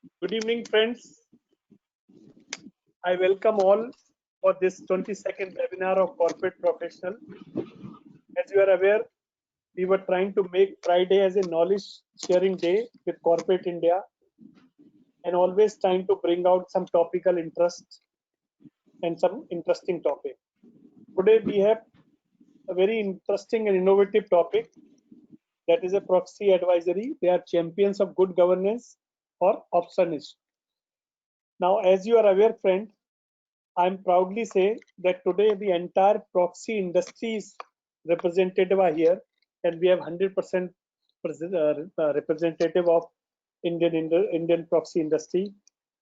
Good evening, friends. I welcome all for this 22nd webinar of Corporate Professional. As you are aware, we were trying to make Friday as a knowledge sharing day with Corporate India and always trying to bring out some topical interest and some interesting topic. Today we have a very interesting and innovative topic, that is a proxy advisory. They are champions of good governance or obstructionists. Now, as you are aware, friend, I'm proudly say that today the entire proxy industry is representative are here, and we have 100% representative of Indian proxy industry.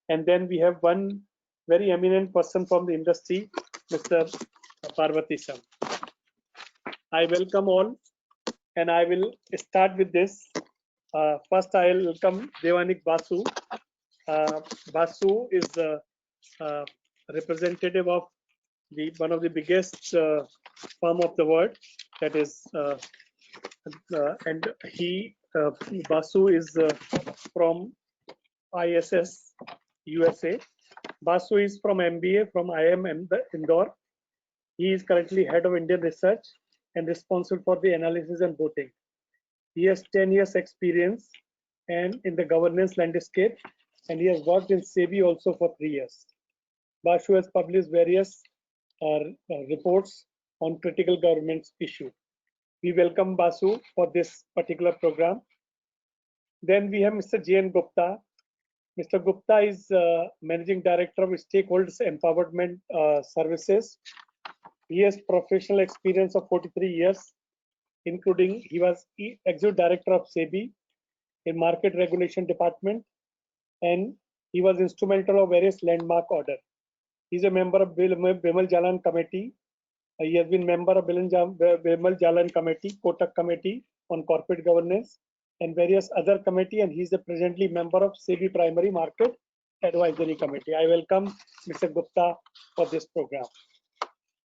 And then we have one very eminent person from the industry, Mr. Parvati Sam. I welcome all, and I will start with this. First, I will welcome Devanik Basu. Basu is representative of one of the biggest firm of the world, that is, and Basu is from ISS USA. Basu is from MBA from IIM Indore. He is currently head of Indian research and responsible for the analysis and voting. He has 10 years experience and in the governance landscape, and he has worked in SEBI also for 3 years. Basu has published various reports on critical governance issue. We welcome Basu for this particular program. Then we have Mr. JN Gupta. Mr. Gupta is Managing Director of Stakeholders Empowerment Services. He has professional experience of 43 years, including he was Executive Director of SEBI in Market Regulation Department, and he was instrumental of various landmark order. He's a member of Bimal Jalan Committee. He has been member of Bimal Jalan Committee, Kotak Committee on Corporate Governance, and various other committee, and he's a presently member of SEBI Primary Market Advisory Committee. I welcome Mr. Gupta for this program.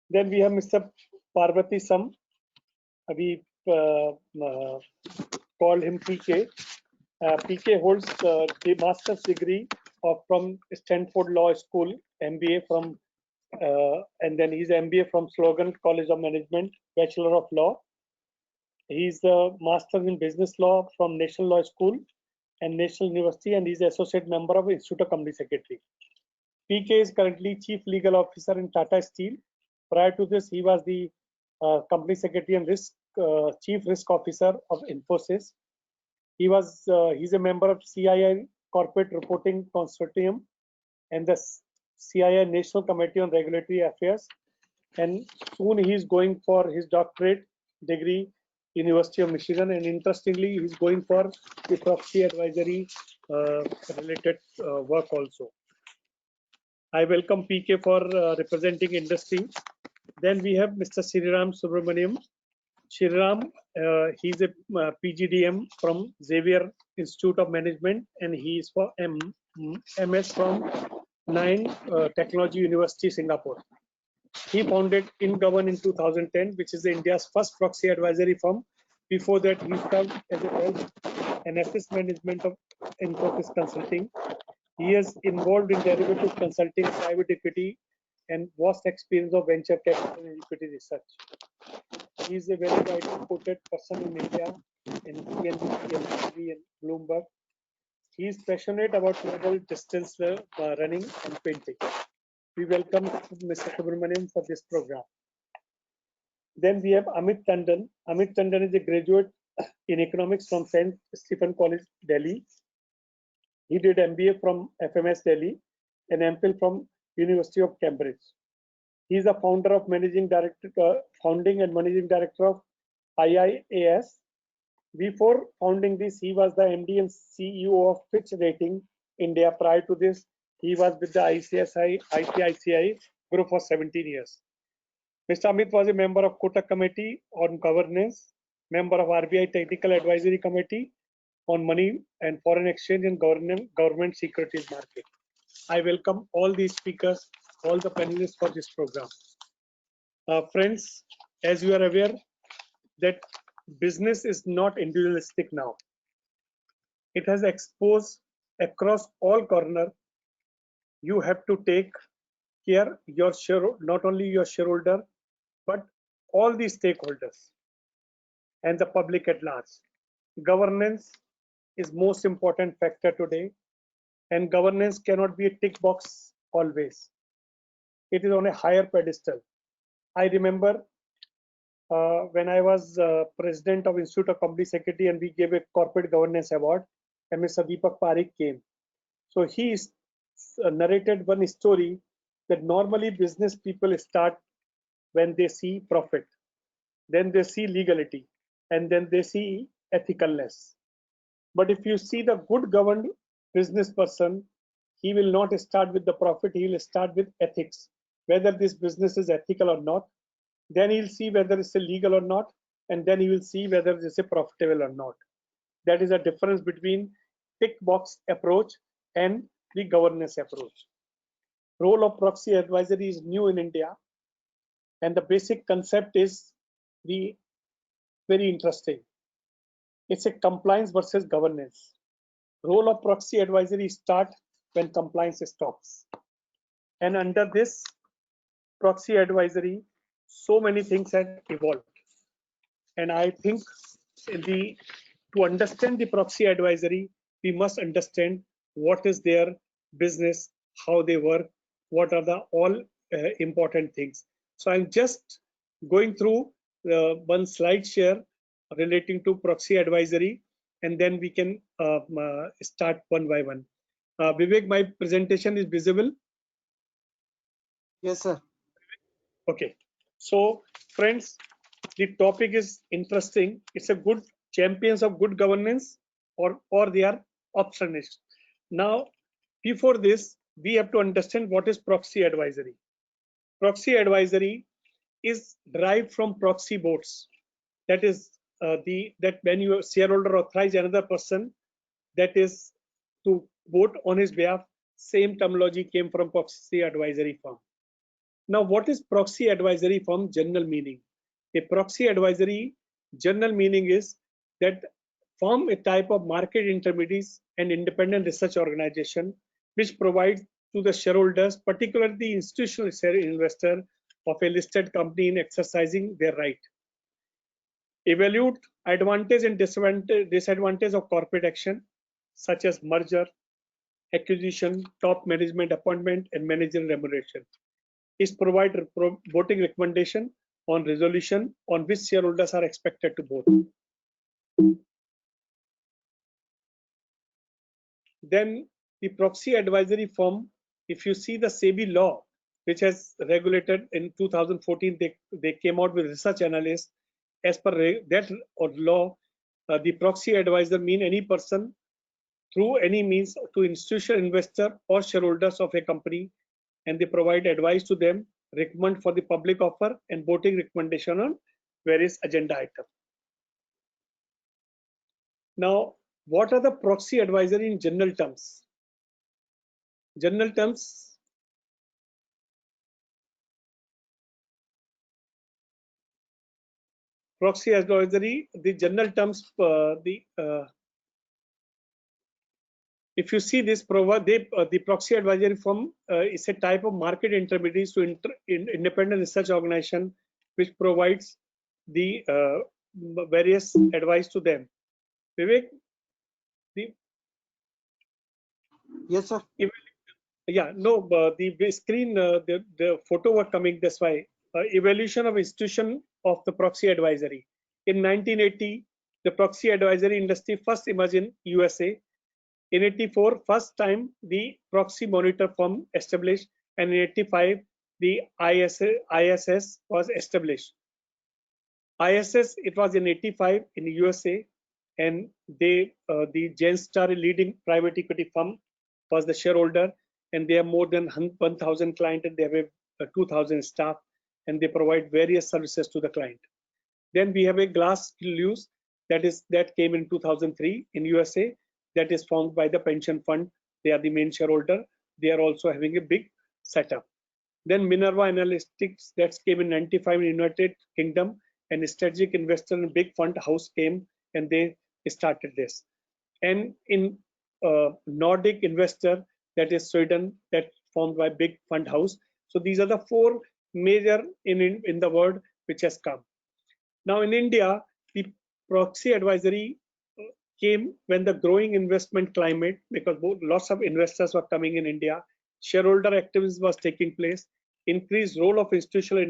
Then we have Mr. Parvati Sam. We call him PK. PK holds the master's degree from Stanford Law School, MBA from, and then he's MBA from Slogan College of Management, Bachelor of Law. He's a master's in business law from National Law School and National University, and he's associate member of Institute of Company Secretary. PK is currently Chief Legal Officer in Tata Steel. Prior to this, he was the Company Secretary and Chief Risk Officer of Infosys. He's a member of CII Corporate Reporting Consortium and the CII National Committee on Regulatory Affairs. And soon he is going for his doctorate degree, University of Michigan. And interestingly, he's going for the proxy advisory related work also. I welcome PK for representing industry. Then we have Mr. Sriram Subramaniam. Sriram, he's a PGDM from Xavier Institute of Management, and he is for MS from 9 Technology University, Singapore. He founded InGovern in 2010, which is India's first proxy advisory firm. Before that, he served as a head and assist management of Infosys Consulting. He is involved in derivative consulting, private equity, and vast experience of venture capital and equity research. He is a very widely quoted person in India, in CNBC, and Bloomberg. He is passionate about global distance running and painting. We welcome Mr. Subramaniam for this program. Then we have Amit Tandon. Amit Tandon is a graduate in economics from St. Stephen College, Delhi. He did MBA from FMS Delhi and MPhil from University of Cambridge. He is the founder of founding and managing director of IIAS. Before founding this, he was the MD and CEO of Fitch Rating India. Prior to this, he was with the ICICI group for 17 years. Mr. Amit was a member of Kotak Committee on Governance, member of RBI Technical Advisory Committee on Money and Foreign Exchange and Government Securities Market. I welcome all these speakers, all the panelists for this program. Friends, as you are aware, that business is not individualistic now. It has exposed across all corner, you have to take care your not only your shareholder, but all the stakeholders and the public at large. Governance is most important factor today, and governance cannot be a tick box always. It is on a higher pedestal. I remember when I was president of Institute of Company Secretary and we gave a corporate governance award, Mr. Deepak Parikh came. So he narrated one story that normally business people start when they see profit, then they see legality, and then they see ethicalness. But if you see the good governed business person, he will not start with the profit, he will start with ethics, whether this business is ethical or not. Then he'll see whether it's legal or not, and then he will see whether it's profitable or not. That is a difference between tick box approach and the governance approach. Role of proxy advisory is new in India, and the basic concept is very interesting. It's a compliance versus governance. Role of proxy advisory start when compliance stops. And under this proxy advisory, so many things have evolved. And I think to understand the proxy advisory, we must understand what is their business, how they work, what are the all important things. So I'm just going through one slide share relating to proxy advisory, and then we can start one by one. Vivek, my presentation is visible? Yes, sir. Okay. So friends, the topic is interesting. It's a good champions of good governance, or they are obstructionists. Now, before this, we have to understand what is proxy advisory. Proxy advisory is derived from proxy votes. That is that when your shareholder authorize another person, that is to vote on his behalf. Same terminology came from proxy advisory firm. Now, what is proxy advisory firm general meaning? A proxy advisory general meaning is that form a type of market intermediaries and independent research organization which provides to the shareholders, particularly the institutional investor of a listed company, in exercising their right. Evaluate advantage and disadvantage of corporate action, such as merger, acquisition, top management appointment, and managerial remuneration. Is provide voting recommendation on resolution on which shareholders are expected to vote. Then the proxy advisory firm, if you see the SEBI law, which has regulated in 2014, they came out with research analysts. As per that law, the proxy advisor mean any person through any means to institutional investor or shareholders of a company, and they provide advice to them, recommend for the public offer, and voting recommendation on various agenda items. Now, what are the proxy advisory in general terms? General terms, proxy advisory, the general terms, if you see this, the proxy advisory firm is a type of market intermediaries to independent research organization which provides the various advice to them. Vivek, yes, sir. Yeah, no, the screen, the photo were coming this way. Evolution of institution of the proxy advisory. In 1980, the proxy advisory industry first emerged in USA. In 84, first time the proxy monitor firm established, and in 85, the ISS was established. ISS, it was in 85 in the USA, and the Genstar, leading private equity firm, was the shareholder, and they have more than 1,000 clients, and they have 2,000 staff, and they provide various services to the client. Then we have a Glass Lewis that came in 2003 in USA. That is formed by the pension fund. They are the main shareholder. They are also having a big setup. Then Minerva Analytics, that came in 95 in United Kingdom, and a strategic investor and big fund house came, and they started this. And in Nordic investor, that is Sweden, that formed by big fund house. So these are the four major in the world which has come. Now in India, the proxy advisory came when the growing investment climate, because lots of investors were coming in India, shareholder activism was taking place, increased role of institutional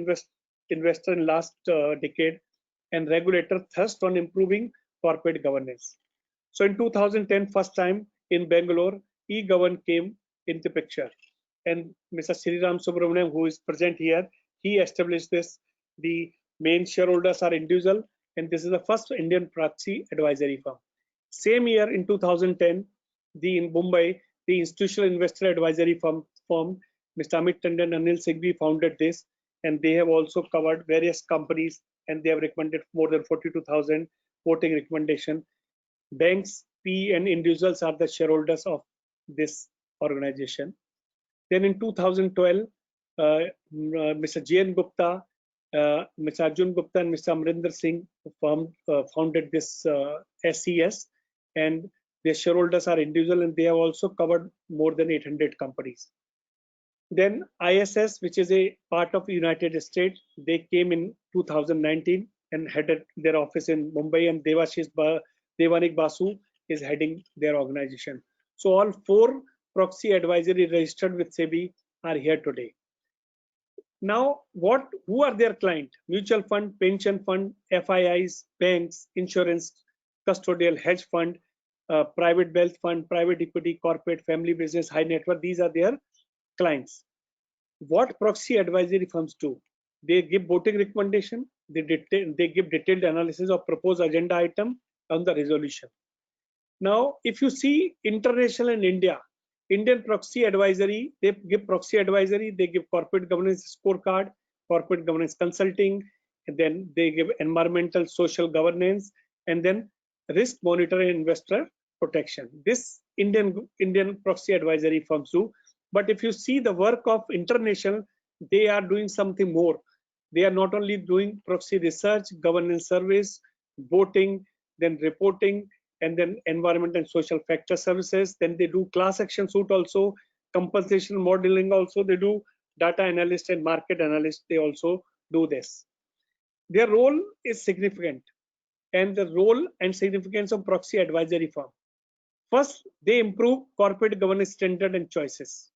investor in last decade, and regulator thrust on improving corporate governance. So in 2010, first time in Bangalore, e-govern came into picture. And Mr. Sriram Subramaniam, who is present here, he established this. The main shareholders are individual, and this is the first Indian proxy advisory firm. Same year in 2010, in Mumbai, the institutional investor advisory firm, Mr. Amit Tandon and Anil Singhvi founded this, and they have also covered various companies, and they have recommended more than 42,000 voting recommendation. Banks, PE, and individuals are the shareholders of this organization. Then in 2012, Mr. J.N. Gupta, Mr. Arjun Gupta, and Mr. Amrinder Singh founded this SES, and their shareholders are individual, and they have also covered more than 800 companies. Then ISS, which is a part of the United States, they came in 2019 and headed their office in Mumbai, and Devanik Basu is heading their organization. So all four proxy advisory registered with SEBI are here today. Now, who are their client? Mutual fund, pension fund, FIIs, banks, insurance, custodial, hedge fund, private wealth fund, private equity, corporate, family business, high net worth. These are their clients. What proxy advisory firms do? They give voting recommendation. They give detailed analysis of proposed agenda item on the resolution. Now, if you see international and India, Indian proxy advisory, they give proxy advisory, they give corporate governance scorecard, corporate governance consulting, and then they give environmental social governance, and then risk monitoring and investor protection. This Indian proxy advisory firms do. But if you see the work of international, they are doing something more. They are not only doing proxy research, governance surveys, voting, then reporting, and then environment and social factor services. Then they do class action suit also, compensation modeling also. They do data analyst and market analyst. They also do this. Their role is significant, and the role and significance of proxy advisory firm. First, they improve corporate governance standard and choices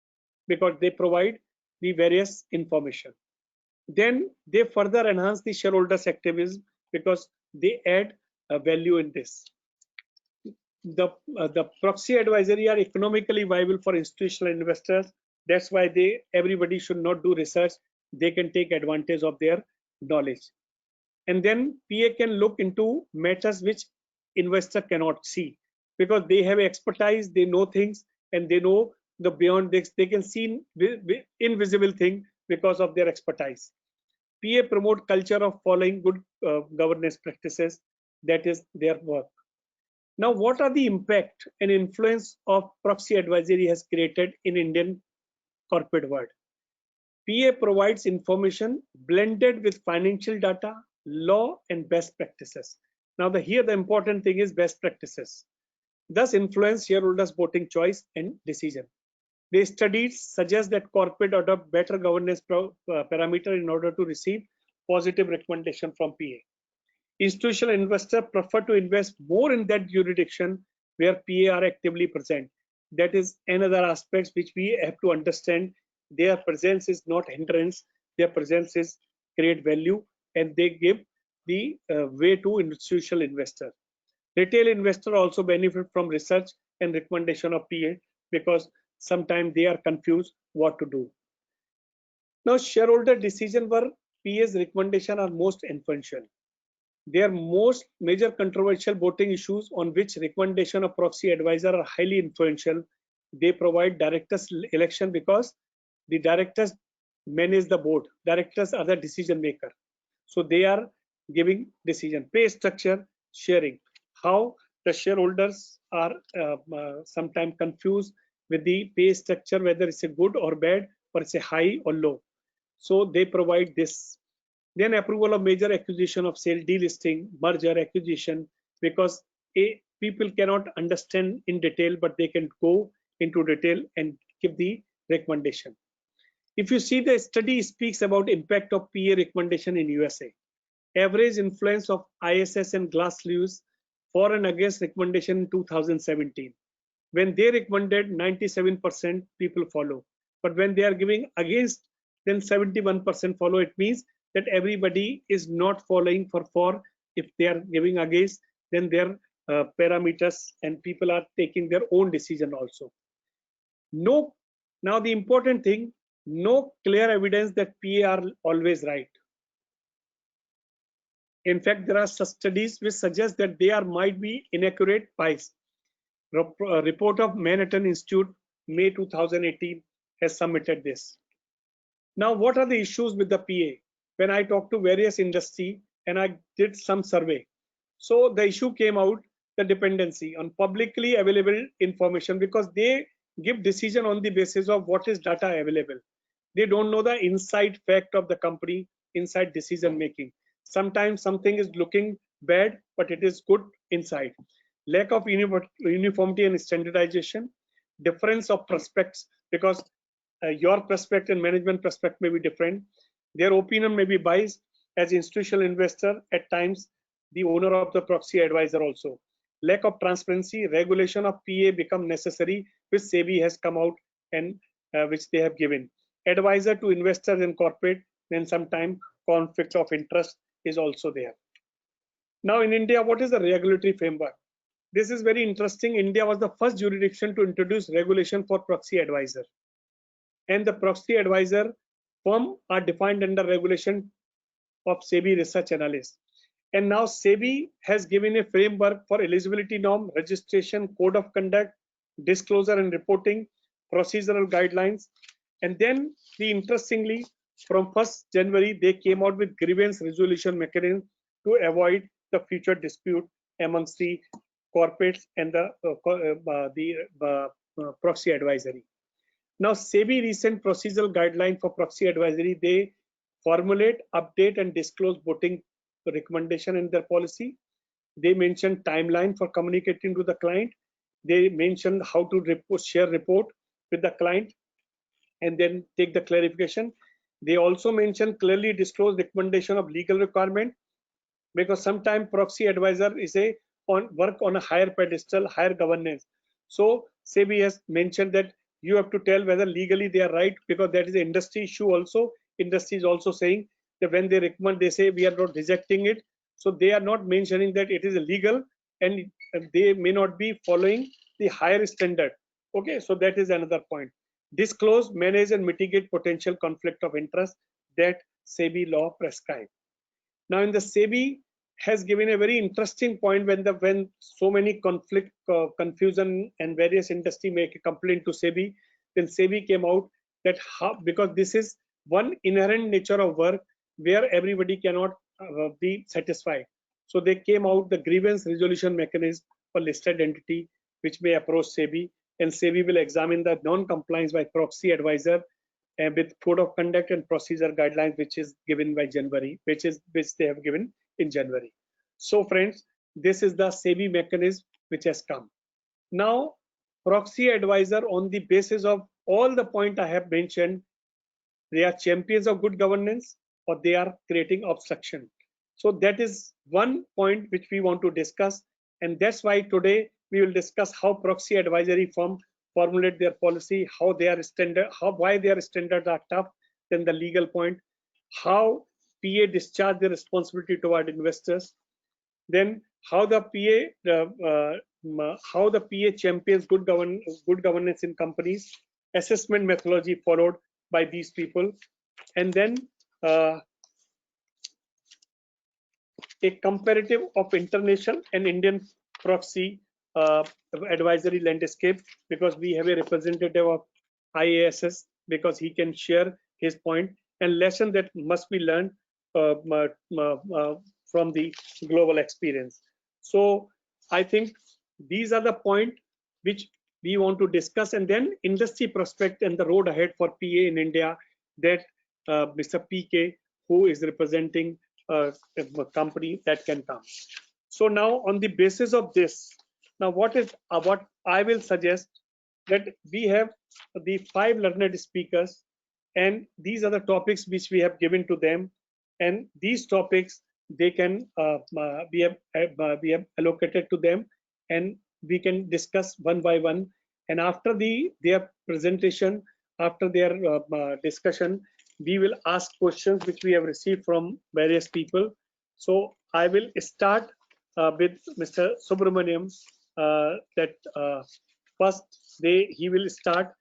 because they provide the various information. Then they further enhance the shareholders' activism because they add value in this. The proxy advisory are economically viable for institutional investors. That's why everybody should not do research. They can take advantage of their knowledge. And then PA can look into matters which investor cannot see because they have expertise, they know things, and they know the beyond this. They can see invisible thing because of their expertise. PA promote culture of following good governance practices. That is their work. Now, what are the impact and influence of proxy advisory has created in Indian corporate world? PA provides information blended with financial data, law, and best practices. Now, here the important thing is best practices. Thus, influence shareholders' voting choice and decision. The studies suggest that corporate adopt better governance parameter in order to receive positive recommendation from PA. Institutional investors prefer to invest more in that jurisdiction where PA are actively present. That is another aspect which we have to understand. Their presence is not hindrance. Their presence is create value, and they give the way to institutional investor. Retail investor also benefit from research and recommendation of PA because sometimes they are confused what to do. Now, shareholder decision where PA's recommendation are most influential. Their most major controversial voting issues on which recommendation of proxy advisor are highly influential. They provide directors election because the directors manage the board. Directors are the decision maker. So they are giving decision. Pay structure, sharing. How the shareholders are sometimes confused with the pay structure, whether it's a good or bad, or it's a high or low. So they provide this. Then approval of major acquisition of sale, delisting, merger, acquisition, because a people cannot understand in detail, but they can go into detail and give the recommendation. If you see, the study speaks about impact of PA recommendation in USA. Average influence of ISS and Glass-Lewis for and against recommendation in 2017. When they recommended, 97% people follow. But when they are giving against, then 71% follow. It means that everybody is not following for. If they are giving against, then their parameters and people are taking their own decision also. No, now the important thing, no clear evidence that PA are always right. In fact, there are such studies which suggest that they might be inaccurate bias. A report of Manhattan Institute, May 2018, has submitted this. Now, what are the issues with the PA? When I talked to various industry and I did some survey, so the issue came out, the dependency on publicly available information, because they give decision on the basis of what is data available. They don't know the inside fact of the company, inside decision making. Sometimes something is looking bad, but it is good inside. Lack of uniformity and standardization, difference of prospects, because your prospect and management prospect may be different. Their opinion may be biased. As institutional investor, at times the owner of the proxy advisor also. Lack of transparency, regulation of PA become necessary, which SEBI has come out and which they have given. Advisor to investors and corporate, then sometimes conflict of interest is also there. Now in India, what is the regulatory framework? This is very interesting. India was the first jurisdiction to introduce regulation for proxy advisor. And the proxy advisor firm are defined under regulation of SEBI research analyst. And now SEBI has given a framework for eligibility norm, registration, code of conduct, disclosure and reporting, procedural guidelines. And then interestingly, from 1st January, they came out with grievance resolution mechanism to avoid the future dispute amongst the corporates and the proxy advisory. Now, SEBI recent procedural guideline for proxy advisory, they formulate, update, and disclose voting recommendation in their policy. They mention timeline for communicating to the client. They mention how to share report with the client and then take the clarification. They also mention clearly disclose recommendation of legal requirement, because sometimes proxy advisor is work on a higher pedestal, higher governance. So SEBI has mentioned that you have to tell whether legally they are right, because that is an industry issue also. Industry is also saying that when they recommend, they say we are not rejecting it. So they are not mentioning that it is illegal and they may not be following the higher standard. Okay, so that is another point. Disclose, manage, and mitigate potential conflict of interest that SEBI law prescribe. Now, in the SEBI has given a very interesting point when so many conflict, confusion, and various industry make a complaint to SEBI, then SEBI came out that because this is one inherent nature of work where everybody cannot be satisfied. So they came out the grievance resolution mechanism for listed entity, which may approach SEBI, and SEBI will examine the non-compliance by proxy advisor with code of conduct and procedure guidelines, which is given by January, which they have given in January. So friends, this is the SEBI mechanism which has come. Now, proxy advisor, on the basis of all the point I have mentioned, they are champions of good governance or they are creating obstruction. So that is one point which we want to discuss, and that's why today we will discuss how proxy advisory firm formulate their policy, how they are standard, why their standards are tough, then the legal point, how PA discharge their responsibility toward investors, then how the PA champions good governance in companies, assessment methodology followed by these people, and then a comparative of international and Indian proxy advisory landscape, because we have a representative of IASS, because he can share his point and lesson that must be learned from the global experience. So I think these are the points which we want to discuss, and then industry prospect and the road ahead for PA in India, that Mr. PK, who is representing a company that can come. So now on the basis of this, Now, what I will suggest, that we have the 5 learned speakers, and these are the topics which we have given to them, and these topics they can we have allocated to them, and we can discuss one by one. And after their presentation, after their discussion, we will ask questions which we have received from various people. So I will start with Mr. Subramaniam. That first he will start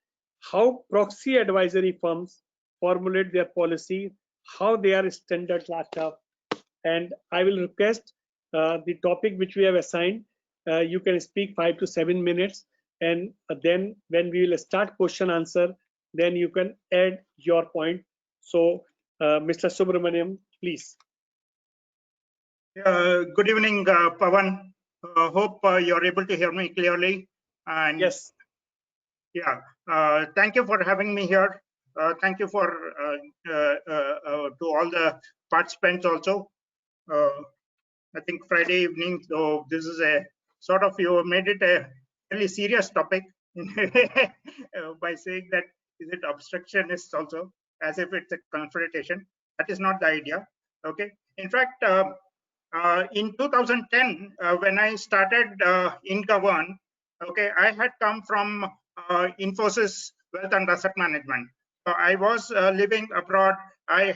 how proxy advisory firms formulate their policy, how they are standard locked up, and I will request the topic which we have assigned. You can speak 5 to 7 minutes, and then when we will start question answer, then you can add your point. So, Mr. Subramaniam, please. Good evening, Pawan. Hope you're able to hear me clearly. And yes. Yeah. Thank you for having me here. Thank you for to all the participants also. I think Friday evening, so this is a sort of, you made it a really serious topic by saying that is it obstructionist also, as if it's a confrontation. That is not the idea. Okay. In fact, in 2010, when I started in Govern, okay, I had come from Infosys Wealth and Asset Management. So I was living abroad. I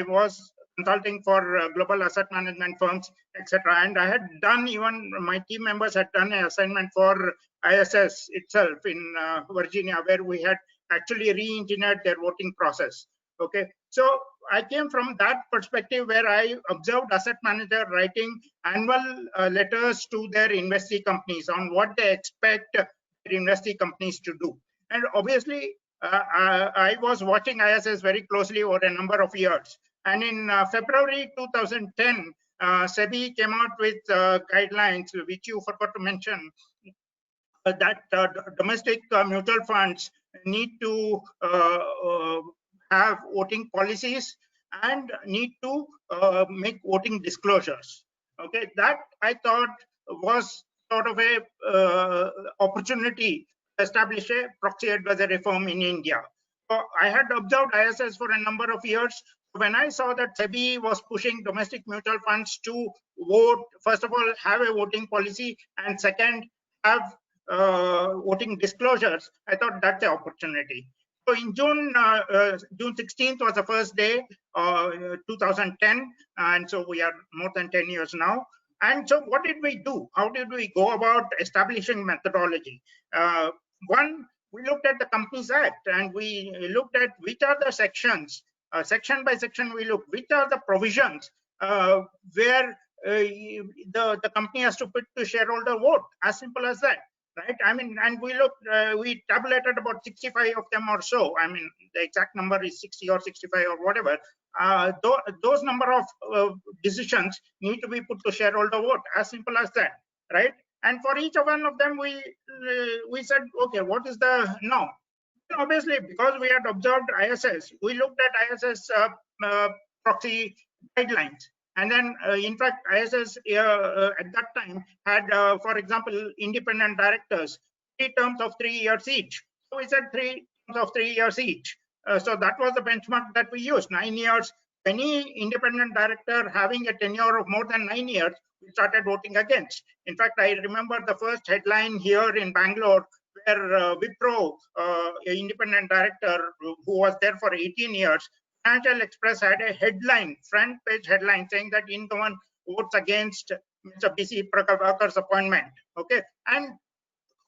was consulting for global asset management firms, etc. And I had done, even my team members had done an assignment for ISS itself in Virginia, where we had actually re-engineered their voting process. Okay, so I came from that perspective, where I observed asset manager writing annual letters to their investee companies on what they expect their investee companies to do. And obviously, I was watching ISS very closely over a number of years. And in February 2010, SEBI came out with guidelines, which you forgot to mention, that domestic mutual funds need to have voting policies and need to make voting disclosures. Okay, that I thought was sort of a opportunity to establish a proxy advisory firm in India. So I had observed ISS for a number of years. When I saw that SEBI was pushing domestic mutual funds to vote, first of all, have a voting policy, and second, have voting disclosures, I thought that's the opportunity. So in June 16th was the first day, 2010, and so we are more than 10 years now. And so what did we do? How did we go about establishing methodology? One, we looked at the Companies Act, and we looked at which are the sections, section by section we looked, which are the provisions where the company has to put to shareholder vote, as simple as that. Right, I mean, and we looked, we tabulated about 65 of them or so. I mean, the exact number is 60 or 65 or whatever. Those number of decisions need to be put to shareholder vote, as simple as that, right? And for each one of them, we said, okay, what is the norm? Obviously, because we had observed ISS, we looked at ISS proxy guidelines. And then, in fact, ISS at that time had, for example, independent directors, 3 terms of 3 years each. So we said 3 terms of 3 years each. So that was the benchmark that we used, 9 years. Any independent director having a tenure of more than 9 years, we started voting against. In fact, I remember the first headline here in Bangalore, where Wipro, an independent director who was there for 18 years, Financial Express had a headline, front page headline, saying that Incommon votes against Mr. B.C. Prabhakar's appointment. Okay, and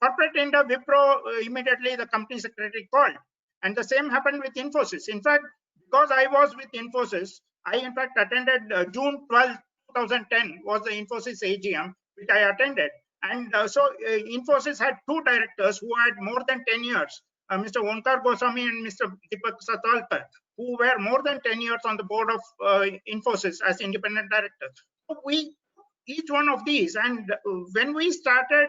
corporate India, Wipro, immediately the company secretary called. And the same happened with Infosys. In fact, because I was with Infosys, I in fact attended June 12, 2010 was the Infosys AGM, which I attended. And so Infosys had 2 directors who had more than 10 years, Mr. Onkar Goswami and Mr. Deepak Satalkar, who were more than 10 years on the board of Infosys as independent directors. So each one of these, and when we started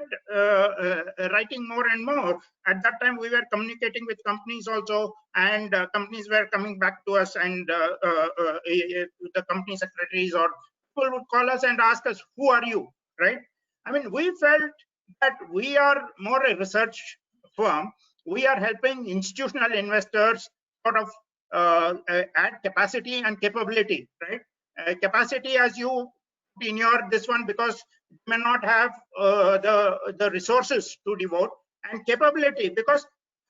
writing more and more, at that time we were communicating with companies also, and companies were coming back to us, and the company secretaries or people would call us and ask us, who are you, right? I mean, we felt that we are more a research firm. We are helping institutional investors sort of add capacity and capability, right? Capacity, as you in your this one, because you may not have the resources to devote, and capability, because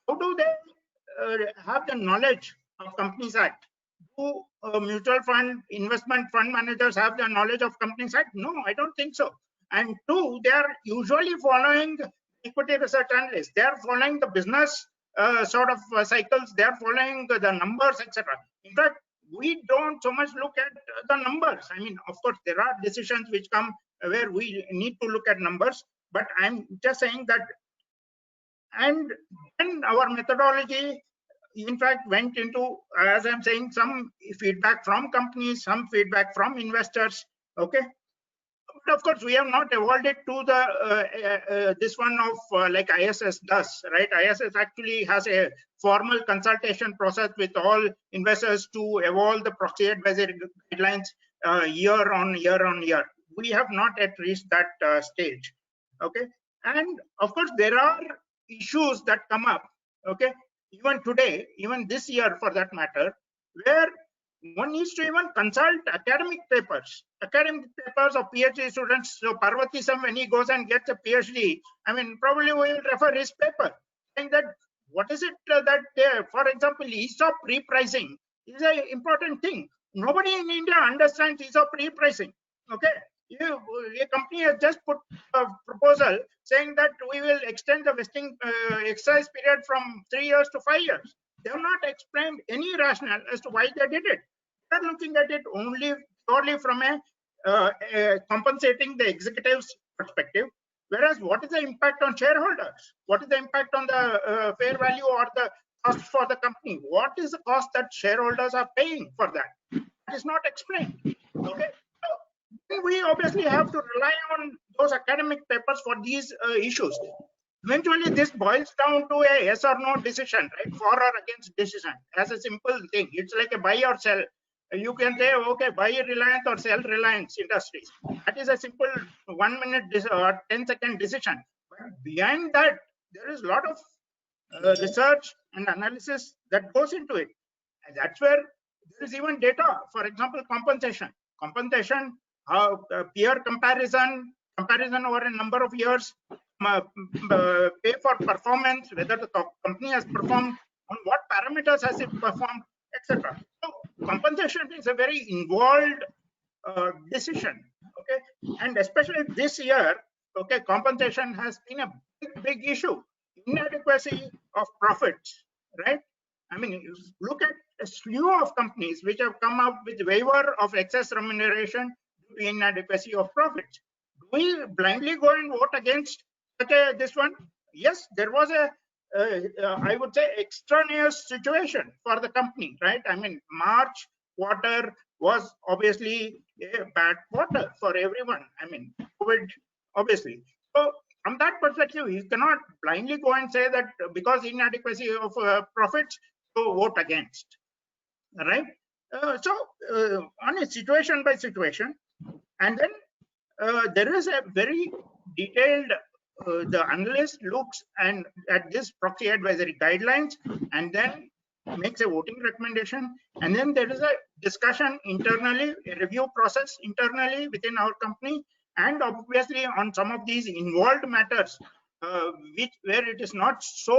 how do they have the knowledge of Companies Act? Do mutual fund investment fund managers have the knowledge of Companies Act? No, I don't think so. And two, they are usually following equity research analysts. They are following the business sort of cycles. They are following the numbers, etc. In fact, we don't so much look at the numbers. I mean, of course, there are decisions which come where we need to look at numbers, but I'm just saying that. And then our methodology, in fact, went into, as I'm saying, some feedback from companies, some feedback from investors. Okay. But of course, we have not evolved it to the this one of like ISS does, right? ISS actually has a formal consultation process with all investors to evolve the proxy advisory guidelines year on year. We have not yet reached that stage. Okay, and of course there are issues that come up. Okay, even today, even this year for that matter, where one needs to even consult academic papers of PhD students. So Parvati Sam, when he goes and gets a PhD, I mean, probably we will refer his paper, saying that what is it that, for example, ESOP repricing is an important thing. Nobody in India understands ESOP repricing. Okay, a company has just put a proposal saying that we will extend the vesting exercise period from 3 years to 5 years. They have not explained any rationale as to why they did it. They are looking at it only purely from a compensating the executives perspective. Whereas, what is the impact on shareholders? What is the impact on the fair value or the cost for the company? What is the cost that shareholders are paying for that? That is not explained. Okay, so we obviously have to rely on those academic papers for these issues. Eventually, this boils down to a yes or no decision, right? For or against decision, as a simple thing. It's like a buy or sell. You can say, okay, buy Reliance or sell Reliance Industries. That is a simple 1 minute or 10-second decision. But behind that, there is a lot of research and analysis that goes into it. And that's where there is even data. For example, compensation, peer comparison over a number of years, pay for performance, whether the company has performed, on what parameters has it performed, etc. So compensation is a very involved decision. Okay, and especially this year, okay, compensation has been a big issue. Inadequacy of profits, right? I mean, look at a slew of companies which have come up with waiver of excess remuneration due to inadequacy of profits. Do we blindly go and vote against this one? Yes, there was a I would say extraneous situation for the company, right? I mean, March quarter was obviously a bad quarter for everyone. I mean, COVID, obviously. So from that perspective, you cannot blindly go and say that because inadequacy of profits, to vote against, right? On a situation by situation, and then there is a very detailed, the analyst looks and at this proxy advisory guidelines and then makes a voting recommendation, and then there is a discussion internally, a review process internally within our company, and obviously on some of these involved matters where it is not so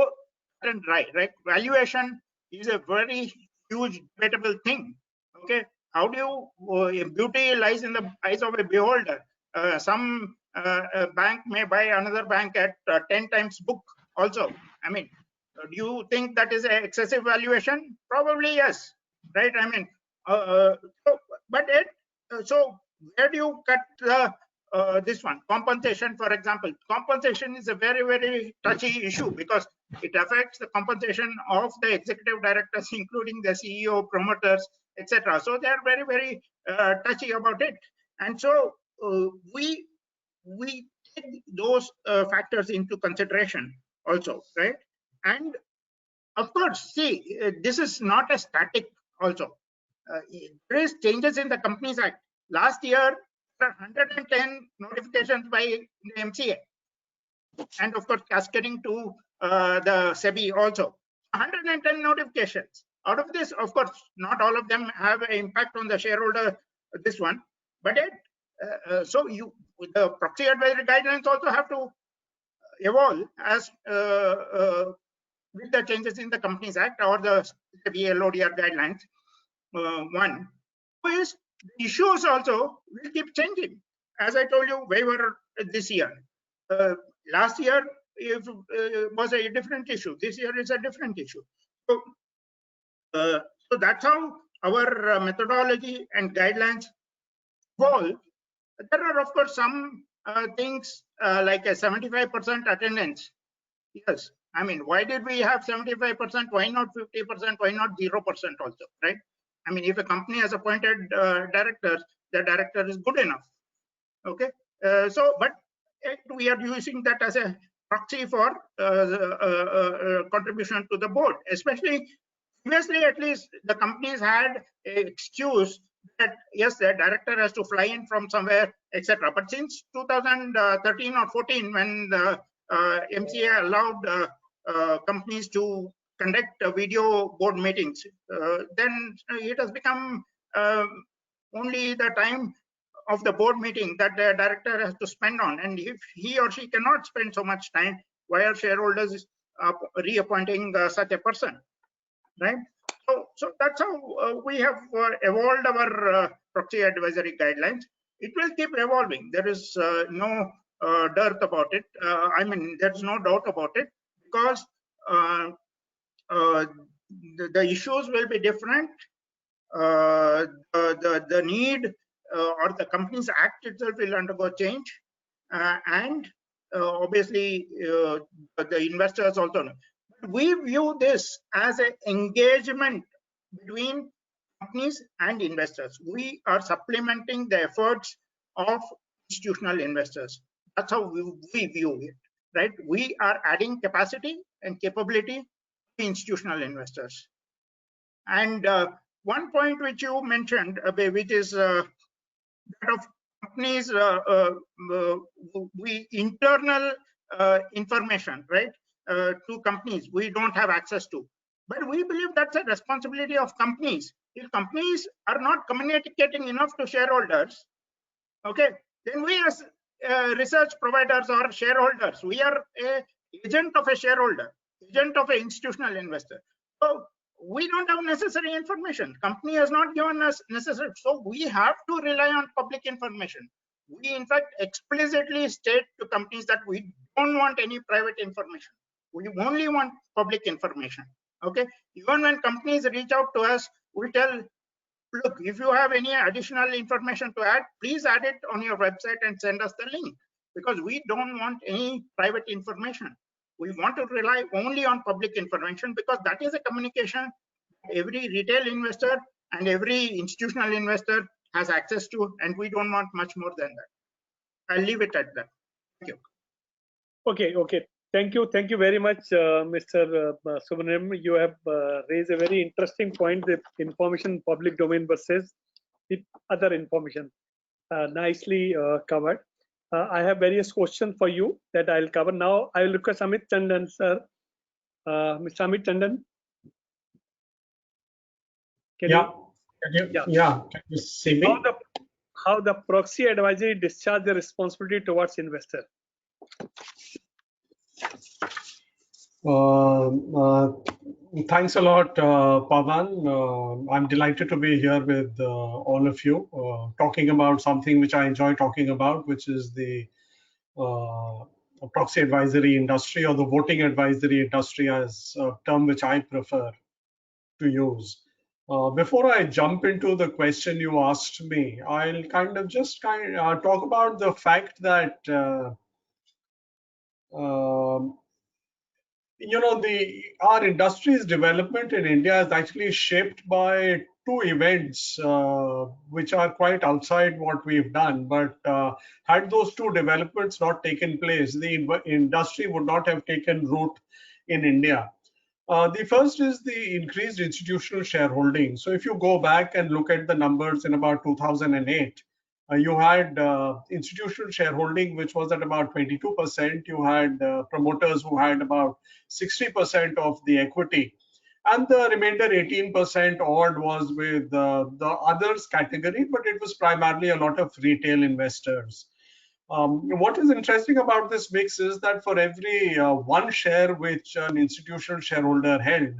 cut and dry, right? Valuation is a very huge debatable thing. Okay, how do you beauty lies in the eyes of a beholder. Some bank may buy another bank at 10 times book also. I mean, do you think that is an excessive valuation? Probably yes, right? I mean, so where do you cut this one? Compensation, for example. Compensation is a very, very touchy issue because it affects the compensation of the executive directors, including the CEO, promoters, etc. So they are very, very touchy about it. And so we take those factors into consideration also, right? And of course, see, this is not a static also. There is changes in the Companies Act. Last year, there are 110 notifications by the MCA. and of course cascading to the SEBI also. 110 notifications. Out of this, of course, not all of them have an impact on the shareholder, this one, but so the proxy advisory guidelines also have to evolve as with the changes in the Companies Act or the LODR guidelines. One is the issues also will keep changing. As I told you, waiver this year. Last year was a different issue. This year is a different issue. So that's how our methodology and guidelines evolve. There are, of course, some things like a 75% attendance. Yes, I mean, why did we have 75%? Why not 50%? Why not 0% also, right? I mean, if a company has appointed directors, the director is good enough. Okay, but we are using that as a proxy for contribution to the board. Especially previously, at least the companies had an excuse that yes, the director has to fly in from somewhere, etc. But since 2013 or 14, when the MCA allowed companies to conduct video board meetings, then it has become only the time of the board meeting that the director has to spend on. And if he or she cannot spend so much time, why are shareholders reappointing such a person, right? So that's how we have evolved our proxy advisory guidelines. It will keep evolving. There is no dearth about it. I mean, there's no doubt about it, because the issues will be different. The need or the Companies Act itself will undergo change, and obviously the investors also. We view this as an engagement between companies and investors. We are supplementing the efforts of institutional investors. That's how we view it, right? We are adding capacity and capability to institutional investors. And one point which you mentioned, which is that of companies, we internal information, right, to companies we don't have access to. But we believe that's a responsibility of companies. If companies are not communicating enough to shareholders, okay, then we as research providers or shareholders, we are an agent of a shareholder, agent of an institutional investor. So we don't have necessary information. Company has not given us necessary. So we have to rely on public information. We in fact explicitly state to companies that we don't want any private information. We only want public information. Okay. Even when companies reach out to us, we tell, look, if you have any additional information to add, please add it on your website and send us the link, because we don't want any private information. We want to rely only on public information, because that is a communication every retail investor and every institutional investor has access to, and we don't want much more than that. I'll leave it at that. Thank you. Okay. Thank you very much, Mr. Subramaniam. You have raised a very interesting point, the information public domain versus the other information. Nicely covered. I have various questions for you that I'll cover now. I will look at Amit Tandon, sir. Mr. Amit Tandon. Can you see me? How the proxy advisory discharge the responsibility towards investor? Thanks a lot, Pavan. I'm delighted to be here with all of you, talking about something which I enjoy talking about, which is the proxy advisory industry, or the voting advisory industry, as a term which I prefer to use. Before I jump into the question you asked me, I'll talk about the fact that our industry's development in India is actually shaped by two events which are quite outside what we've done. But had those two developments not taken place, the industry would not have taken root in India. The first is the increased institutional shareholding. So if you go back and look at the numbers in about 2008, You had institutional shareholding, which was at about 22%. You had promoters who had about 60% of the equity. And the remainder 18% odd was with the others category, but it was primarily a lot of retail investors. What is interesting about this mix is that for every one share which an institutional shareholder held,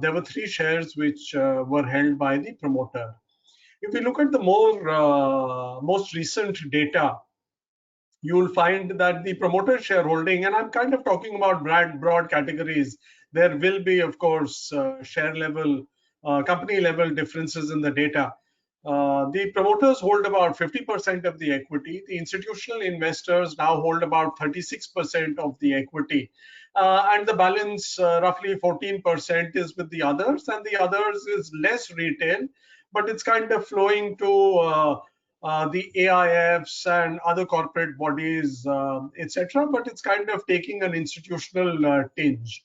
there were 3 shares which were held by the promoter. If we look at the most recent data, you will find that the promoter shareholding, and I'm kind of talking about broad categories, there will be, of course, share level, company level differences in the data. The promoters hold about 50% of the equity. The institutional investors now hold about 36% of the equity. And the balance, roughly 14%, is with the others. And the others is less retail, but it's kind of flowing to the AIFs and other corporate bodies, etc. But it's kind of taking an institutional tinge.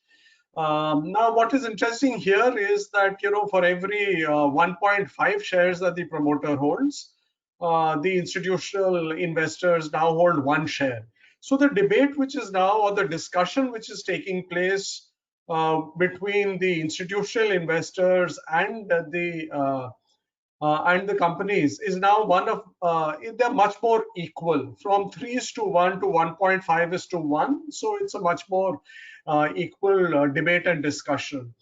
Now, what is interesting here is that, for every 1.5 shares that the promoter holds, the institutional investors now hold 1 share. So the debate which is now, or the discussion which is taking place between the institutional investors and the companies is now one of, they're much more equal, from 3:1 to 1.5:1. So it's a much more equal debate and discussion.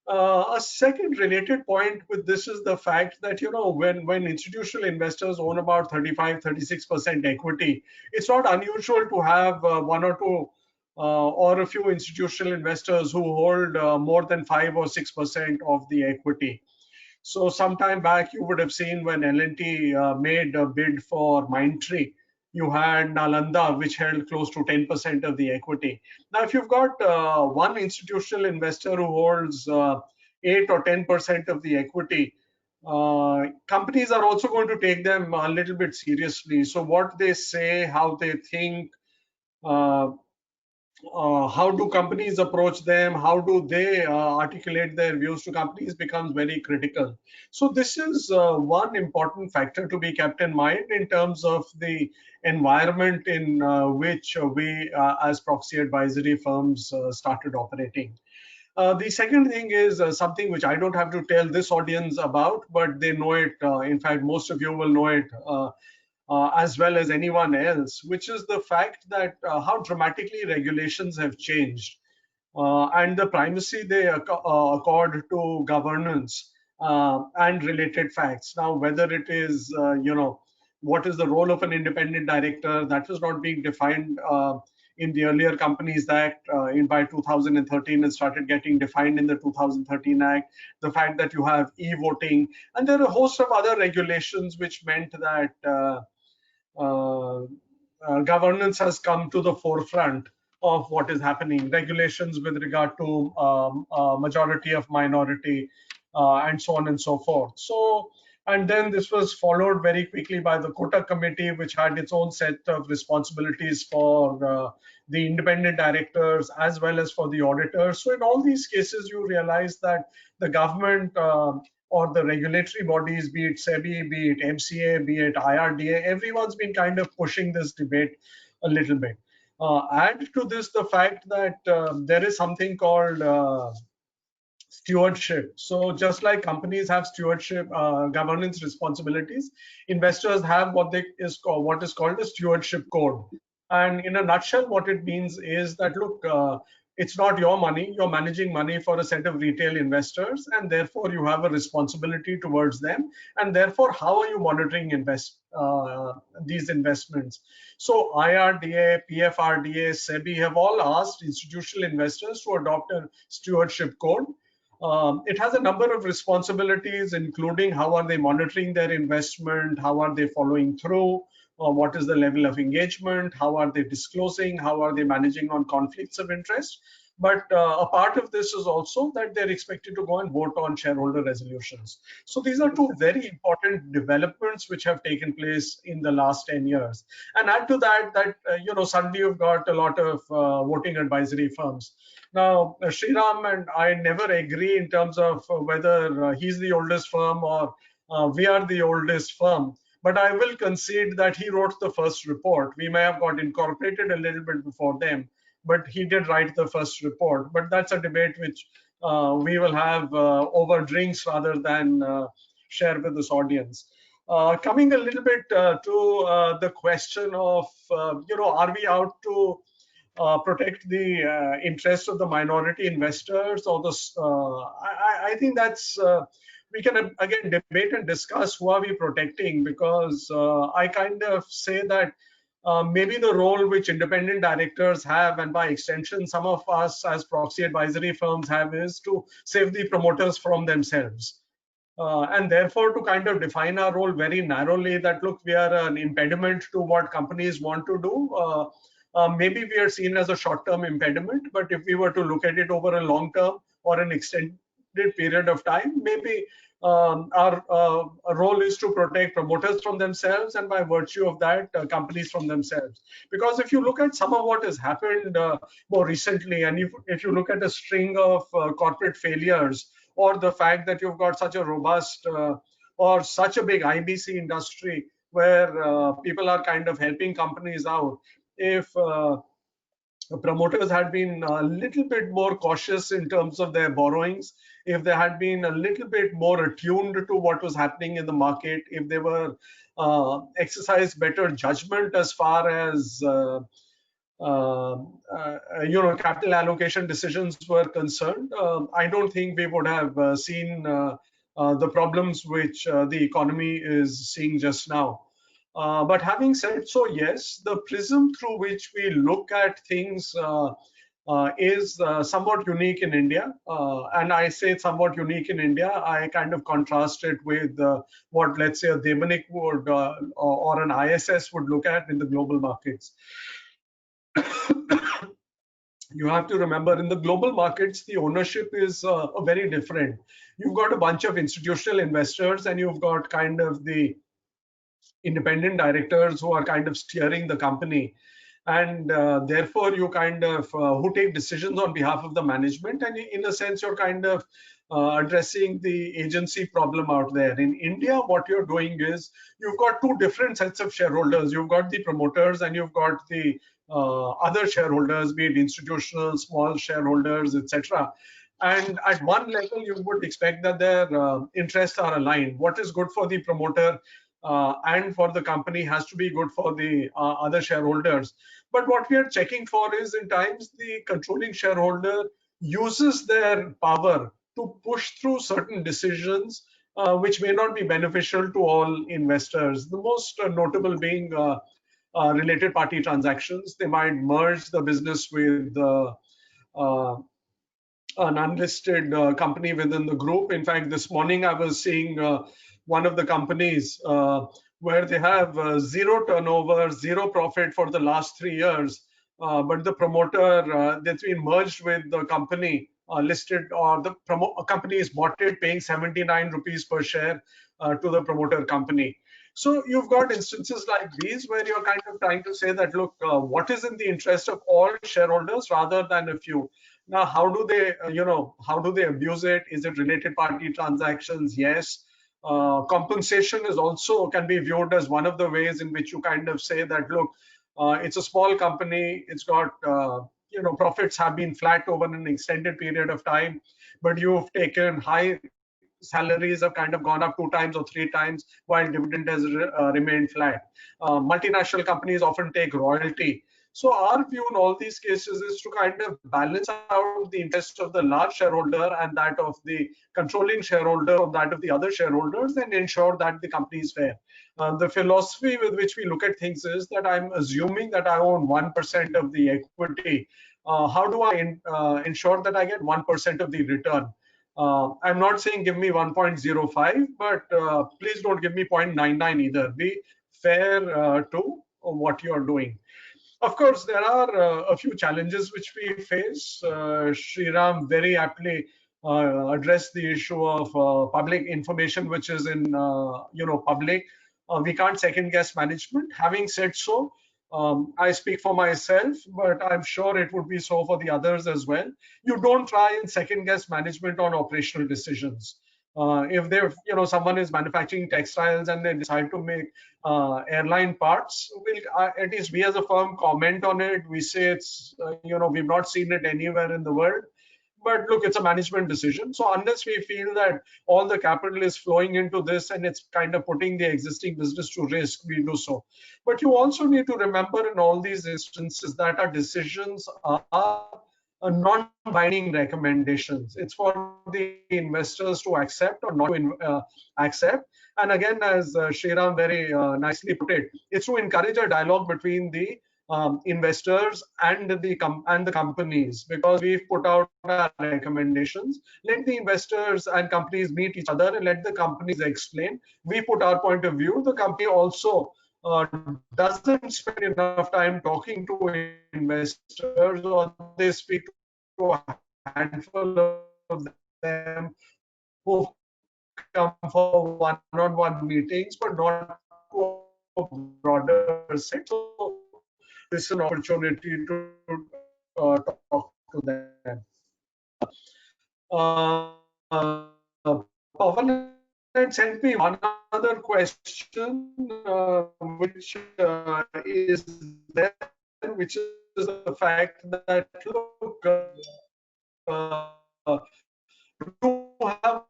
A second related point with this is the fact that, when institutional investors own about 35-36% equity, it's not unusual to have 1 or 2 or a few institutional investors who hold more than 5 or 6% of the equity. So some time back, you would have seen when L&T made a bid for Mindtree, you had Nalanda, which held close to 10% of the equity. Now, if you've got one institutional investor who holds 8 or 10% of the equity, companies are also going to take them a little bit seriously. So what they say, how they think, how do companies approach them, how do they articulate their views to companies becomes very critical. So this is one important factor to be kept in mind in terms of the environment in which we as proxy advisory firms started operating. The second thing is something which I don't have to tell this audience about, but they know it. In fact, most of you will know it as well as anyone else, which is the fact that how dramatically regulations have changed and the primacy they accord to governance and related facts. Now, whether it is, what is the role of an independent director, that was not being defined in the earlier Companies Act by 2013 and started getting defined in the 2013 Act. The fact that you have e-voting, and there are a host of other regulations which meant that governance has come to the forefront of what is happening. Regulations with regard to majority of minority and so on and so forth. So, and then this was followed very quickly by the Kota Committee, which had its own set of responsibilities for the independent directors as well as for the auditors. So in all these cases, you realize that the government or the regulatory bodies, be it SEBI, be it MCA, be it IRDA, everyone's been kind of pushing this debate a little bit. Add to this the fact that there is something called stewardship. So just like companies have stewardship governance responsibilities, investors have what is called a stewardship code. And in a nutshell, what it means is that, look, it's not your money. You're managing money for a set of retail investors, and therefore you have a responsibility towards them. And therefore, how are you monitoring these investments? So IRDA, PFRDA, SEBI have all asked institutional investors to adopt a stewardship code. It has a number of responsibilities, including how are they monitoring their investment, how are they following through, what is the level of engagement, how are they disclosing, how are they managing on conflicts of interest. But a part of this is also that they're expected to go and vote on shareholder resolutions. So these are two very important developments which have taken place in the last 10 years. And add to that, suddenly you've got a lot of voting advisory firms. Now, Sriram and I never agree in terms of whether he's the oldest firm or we are the oldest firm. but I will concede that he wrote the first report. We may have got incorporated a little bit before them, but he did write the first report. But that's a debate which we will have over drinks rather than share with this audience. Coming a little bit to the question of, are we out to protect the interests of the minority investors, or this? I think that's we can again debate and discuss who are we protecting, because I kind of say that maybe the role which independent directors have, and by extension some of us as proxy advisory firms have, is to save the promoters from themselves. And therefore to kind of define our role very narrowly, that look, we are an impediment to what companies want to do. Maybe we are seen as a short-term impediment, but if we were to look at it over a long-term or an extended period of time, maybe our role is to protect promoters from themselves, and by virtue of that, companies from themselves. Because if you look at some of what has happened more recently, and if you look at a string of corporate failures, or the fact that you've got such a robust or such a big IBC industry where people are kind of helping companies out, if promoters had been a little bit more cautious in terms of their borrowings, if they had been a little bit more attuned to what was happening in the market, if they were exercised better judgment as far as capital allocation decisions were concerned, I don't think we would have seen the problems which the economy is seeing just now. But having said so, yes, the prism through which we look at things is somewhat unique in India. And I say somewhat unique in India, I kind of contrast it with what, let's say, a Devanik would or an ISS would look at in the global markets. You have to remember, in the global markets, the ownership is very different. You've got a bunch of institutional investors, and you've got kind of the independent directors who are kind of steering the company, and therefore you kind of who take decisions on behalf of the management, and in a sense you're kind of addressing the agency problem out there. In India, what you're doing is you've got two different sets of shareholders. You've got the promoters and you've got the other shareholders, be it institutional, small shareholders, etc. And at one level, you would expect that their interests are aligned. What is good for the promoter and for the company has to be good for the other shareholders. But what we are checking for is, in times the controlling shareholder uses their power to push through certain decisions which may not be beneficial to all investors. The most notable being related party transactions. They might merge the business with an unlisted company within the group. In fact, this morning I was seeing one of the companies where they have zero turnover, zero profit for the last 3 years, but the promoter that's been merged with the company listed, or the company is bought it paying 79 rupees per share to the promoter company. So you've got instances like these where you're kind of trying to say that, look, what is in the interest of all shareholders rather than a few. Now, how do they, how do they abuse it? Is it related party transactions? Yes. Compensation is also can be viewed as one of the ways in which you kind of say that, look, it's a small company. It's got, profits have been flat over an extended period of time, but you've taken high salaries have kind of gone up 2 times or 3 times while dividend has remained flat. Multinational companies often take royalty. So our view in all these cases is to kind of balance out the interest of the large shareholder and that of the controlling shareholder or that of the other shareholders, and ensure that the company is fair. The philosophy with which we look at things is that I'm assuming that I own 1% of the equity. How do I ensure that I get 1% of the return? I'm not saying give me 1.05, but please don't give me 0.99 either. Be fair to what you're doing. Of course, there are a few challenges which we face. Sriram very aptly addressed the issue of public information, which is in public. We can't second guess management. Having said so, I speak for myself, but I'm sure it would be so for the others as well. You don't try and second guess management on operational decisions. If they're, someone is manufacturing textiles and they decide to make airline parts, at least we as a firm comment on it. We say it's, we've not seen it anywhere in the world. But look, it's a management decision. So unless we feel that all the capital is flowing into this and it's kind of putting the existing business to risk, we do so. But you also need to remember in all these instances that our decisions are non-binding recommendations. It's for the investors to accept or not to accept. And again, as Sriram very nicely put it, it's to encourage a dialogue between the investors and the companies, because we've put out our recommendations. Let the investors and companies meet each other and let the companies explain. We put our point of view. The company also doesn't spend enough time talking to investors, or they speak to a handful of them who come for one-on-one meetings, but not to a broader set. So this is an opportunity to talk to them. Pawan had sent me one other question, which is there, which is the fact that, look, do have,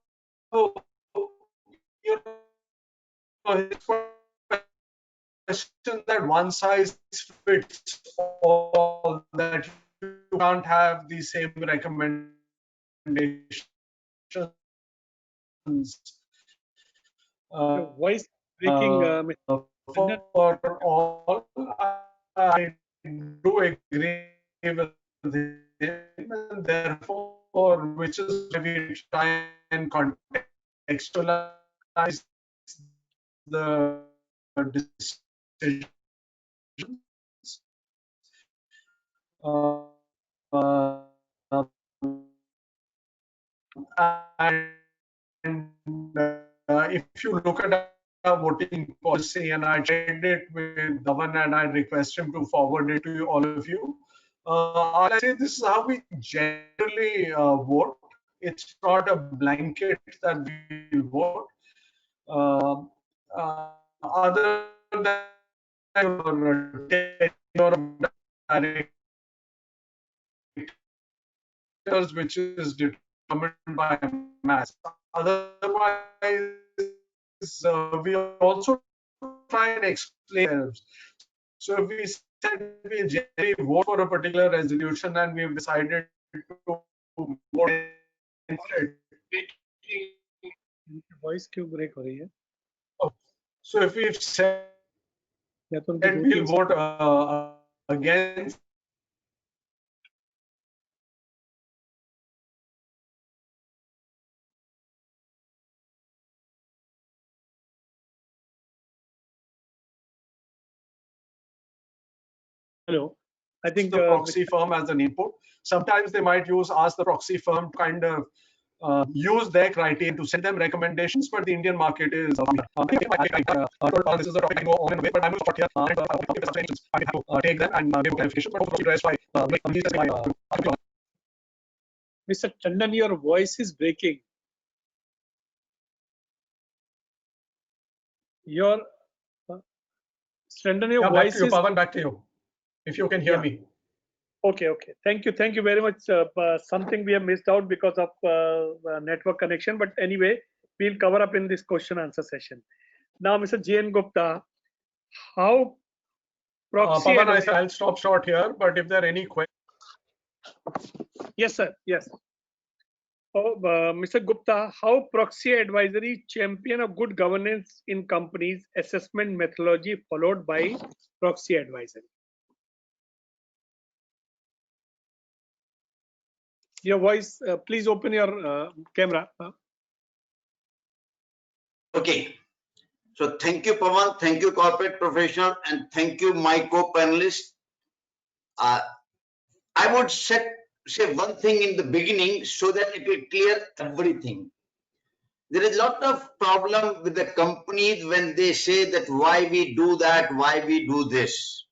his question that one size fits all, that you can't have the same recommendations Your voice breaking, Mr. for all. I do agree with him, and therefore, which is why we try and contextualize the decisions. And if you look at our voting policy, and I shared it with Dhawan, and I request him to forward it to all of you. I'll say this is how we generally vote. It's not a blanket that we vote. Other than directors, which is determined by mass. Otherwise, we also try and explain. So if we said we generally vote for a particular resolution and we've decided to vote against it. Voice क्यों break हो रही है? So if we've said that we'll vote against, Hello, I think the proxy firm as an input. Sometimes they might ask the proxy firm to kind of use their criteria to send them recommendations, but the Indian market is this is a topic I go on and away, but I'm going to stop here and I have to take them and give clarification, but hopefully addressed by Mr. Chandan, your voice is breaking. Your Chandan, your voice is Pawan, back to you, if you can hear me. Okay. Thank you very much. Something we have missed out because of network connection, but anyway, we'll cover up in this question answer session. Now, Mr. J.N. Gupta, how proxy Pawan, I'll stop short here, but if there are any questions. Yes, sir. Yes. Oh, Mr. Gupta, how proxy advisory champion of good governance in companies assessment methodology followed by proxy advisory? Your voice, please open your camera. Okay. So thank you, Pawan. Thank you, corporate professional, and thank you, my co-panelists. I would say one thing in the beginning so that it will clear everything. There is a lot of problem with the companies when they say that why we do that, why we do this.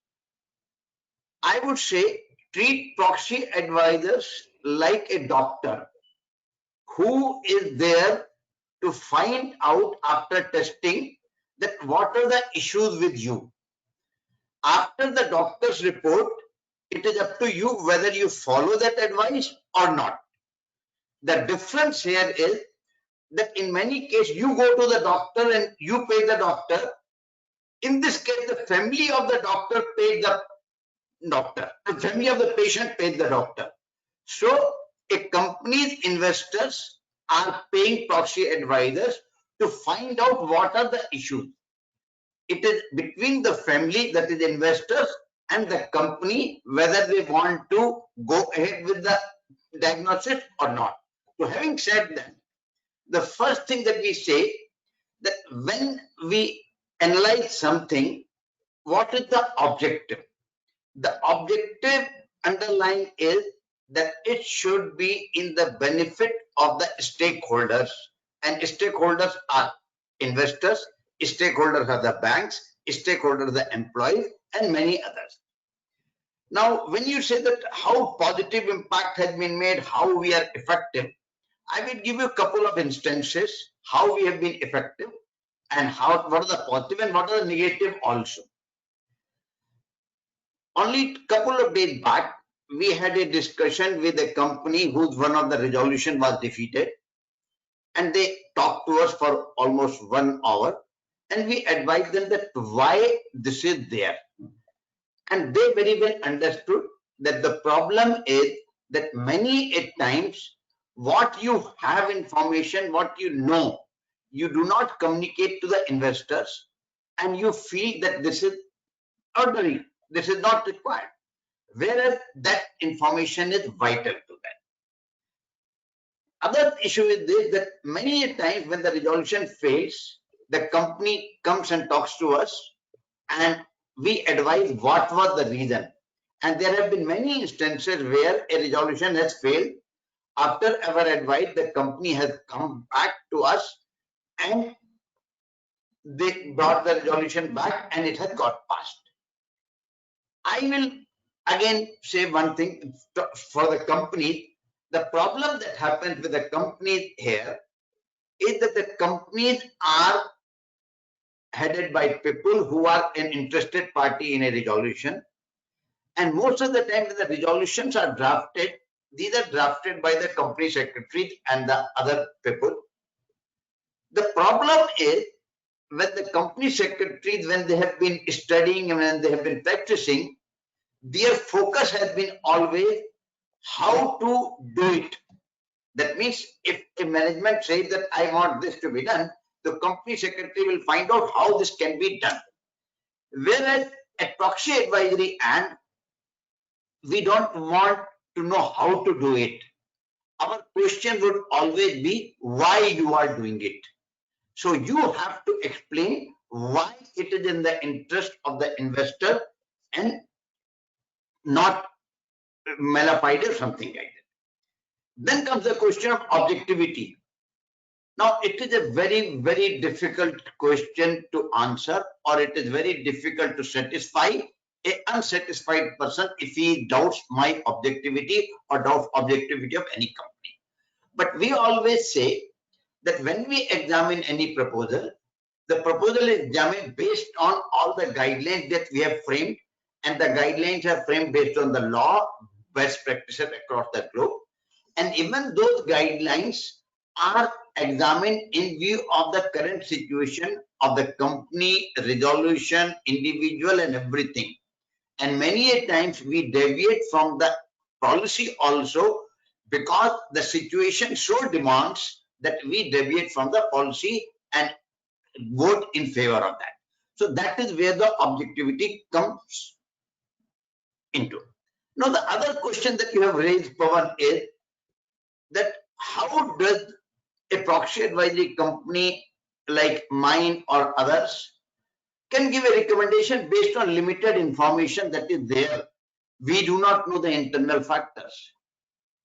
I would say treat proxy advisors like a doctor who is there to find out after testing that what are the issues with you. After the doctor's report, it is up to you whether you follow that advice or not. The difference here is that in many cases you go to the doctor and you pay the doctor. In this case, the family of the doctor paid the doctor. The family of the patient paid the doctor. So a company's investors are paying proxy advisors to find out what are the issues. It is between the family, that is investors, and the company whether they want to go ahead with the diagnosis or not. So having said that, the first thing that we say that when we analyze something, what is the objective? The objective underlying is that it should be in the benefit of the stakeholders, and stakeholders are investors, stakeholders are the banks, stakeholders are the employees, and many others. Now, when you say that how positive impact has been made, how we are effective, I will give you a couple of instances how we have been effective and what are the positive and what are the negative also. Only a couple of days back, we had a discussion with a company whose one of the resolution was defeated, and they talked to us for almost 1 hour, and we advised them that why this is there. And they very well understood that the problem is that many a times what you have information, what you know, you do not communicate to the investors, and you feel that this is ordinary, this is not required, whereas that information is vital to that. Other issue is this, that many a times when the resolution fails, the company comes and talks to us and we advise what was the reason. And there have been many instances where a resolution has failed. After our advice, the company has come back to us and they brought the resolution back and it has got passed. I will again say one thing for the company. The problem that happens with the companies here is that the companies are headed by people who are an interested party in a resolution. And most of the time when the resolutions are drafted, these are drafted by the company secretaries and the other people. The problem is when the company secretaries, when they have been studying and when they have been practicing, their focus has been always how to do it. That means if a management says that I want this to be done, the company secretary will find out how this can be done. Whereas at Proxy Advisory, and we don't want to know how to do it. Our question would always be why you are doing it. So you have to explain why it is in the interest of the investor and not malafide or something like that. Then comes the question of objectivity. Now, it is a very, very difficult question to answer, or it is very difficult to satisfy an unsatisfied person if he doubts my objectivity or doubts objectivity of any company. But we always say that when we examine any proposal, the proposal is examined based on all the guidelines that we have framed, and the guidelines are framed based on the law, best practices across the globe. And even those guidelines are examined in view of the current situation of the company, resolution, individual, and everything. And many a times we deviate from the policy also because the situation so demands that we deviate from the policy and vote in favor of that. So that is where the objectivity comes into. Now the other question that you have raised, Pawan, is that how does a proxy advisory company like mine or others can give a recommendation based on limited information that is there. We do not know the internal factors.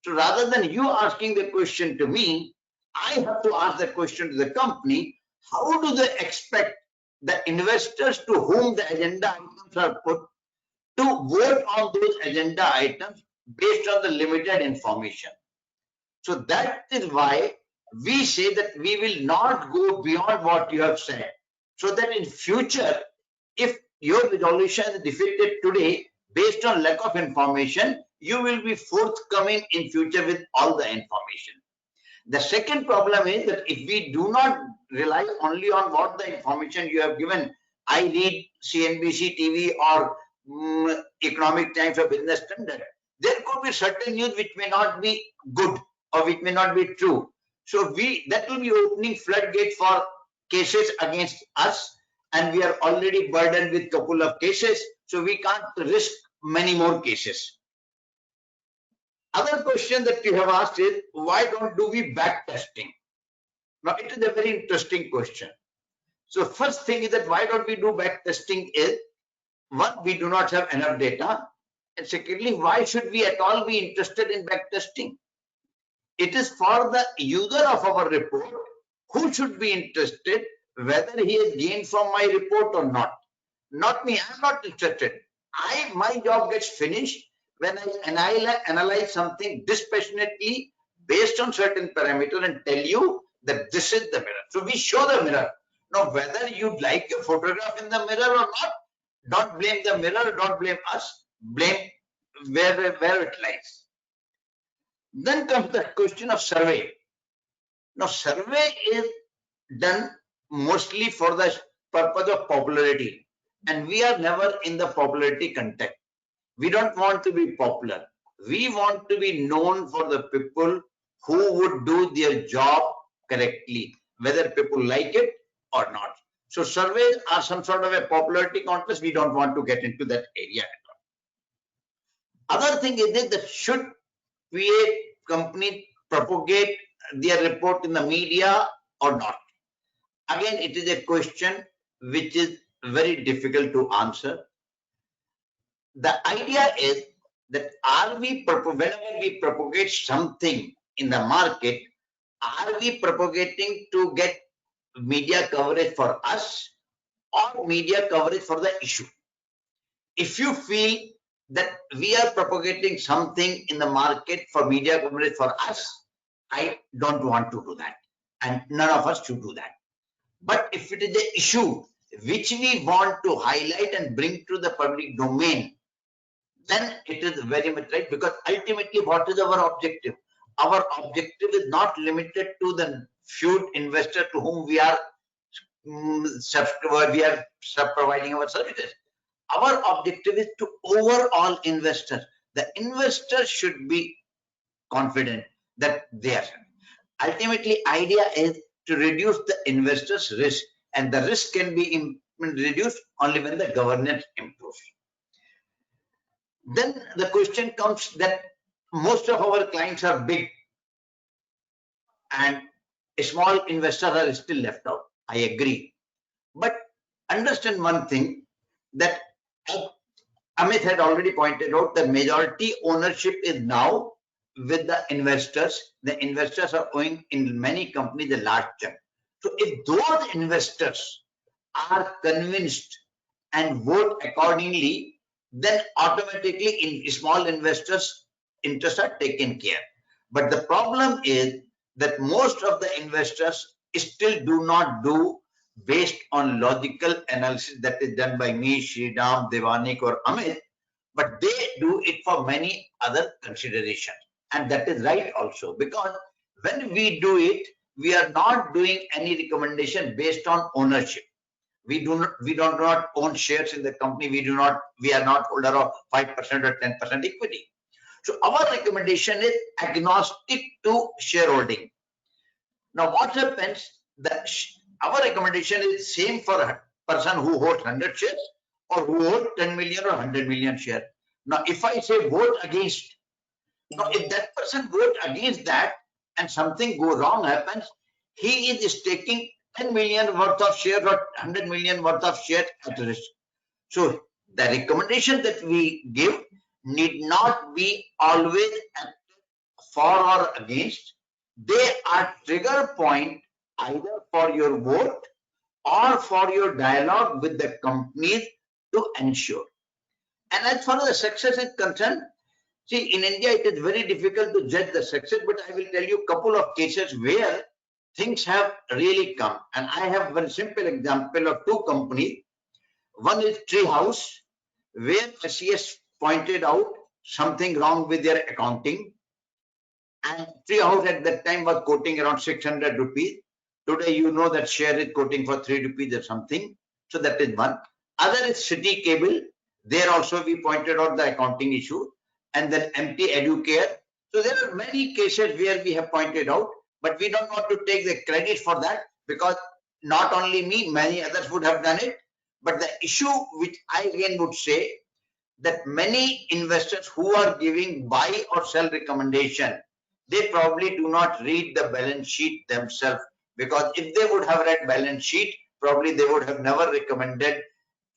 So rather than you asking the question to me, I have to ask the question to the company, how do they expect the investors to whom the agenda items are put to vote on those agenda items based on the limited information? So that is why we say that we will not go beyond what you have said, so that in future, if your resolution is defeated today based on lack of information, you will be forthcoming in future with all the information. The second problem is that if we do not rely only on what the information you have given, I read CNBC TV or Economic Times or Business Standard, there could be certain news which may not be good or which may not be true. So that will be opening floodgate for cases against us, and we are already burdened with couple of cases, so we can't risk many more cases. Other question that you have asked is, why don't do we back testing? Now it is a very interesting question. So first thing is that why don't we do back testing is, one, we do not have enough data, and secondly, why should we at all be interested in back testing? It is for the user of our report who should be interested whether he has gained from my report or not. Not me, I'm not interested. My job gets finished when I analyze something dispassionately based on certain parameter and tell you that this is the mirror. So we show the mirror. Now, whether you like your photograph in the mirror or not, don't blame the mirror, don't blame us, blame where it lies. Then comes the question of survey. Now, survey is done mostly for the purpose of popularity, and we are never in the popularity context. We don't want to be popular. We want to be known for the people who would do their job correctly, whether people like it or not. So surveys are some sort of a popularity contest. We don't want to get into that area at all. Other thing is that should PA company propagate their report in the media or not? Again, it is a question which is very difficult to answer. The idea is that whenever we propagate something in the market, are we propagating to get media coverage for us or media coverage for the issue? If you feel that we are propagating something in the market for media coverage for us, I don't want to do that, and none of us should do that. But if it is an issue which we want to highlight and bring to the public domain, then it is very much right, because ultimately what is our objective? Our objective is not limited to the few investors to whom we are providing our services. Our objective is to overall investors. The investors should be confident that they are. Ultimately, idea is to reduce the investors' risk, and the risk can be reduced only when the governance improves. Then the question comes that most of our clients are big and small investors are still left out. I agree. But understand one thing, that Amit had already pointed out, the majority ownership is now with the investors. The investors are owning in many companies a large chunk. So if those investors are convinced and vote accordingly, then automatically in small investors' interests are taken care. But the problem is that most of the investors still do not do based on logical analysis that is done by me, Sridham, Devanik or Amit, but they do it for many other considerations. And that is right also, because when we do it, we are not doing any recommendation based on ownership. We do not own shares in the company. We are not holder of 5% or 10% equity. So our recommendation is agnostic to shareholding. Now what happens, our recommendation is same for a person who holds 100 shares or who holds 10 million or 100 million shares. Now if I say vote against, now if that person votes against that and something go wrong happens, he is taking 10 million worth of shares or 100 million worth of shares at risk. So the recommendation that we give need not be always for or against. They are trigger point either for your vote or for your dialogue with the companies to ensure. And as far as the success is concerned, see, in India it is very difficult to judge the success, but I will tell you a couple of cases where things have really come. And I have one simple example of two companies. One is Treehouse, where SES pointed out something wrong with their accounting. And Treehouse at that time was quoting around 600 rupees. Today, you know that share is quoting for 3 rupees or something. So that is one. Other is City Cable. There also we pointed out the accounting issue. And then MT Educare. So there are many cases where we have pointed out, but we don't want to take the credit for that, because not only me, many others would have done it. But the issue which I again would say, that many investors who are giving buy or sell recommendation, they probably do not read the balance sheet themselves, because if they would have read balance sheet, probably they would have never recommended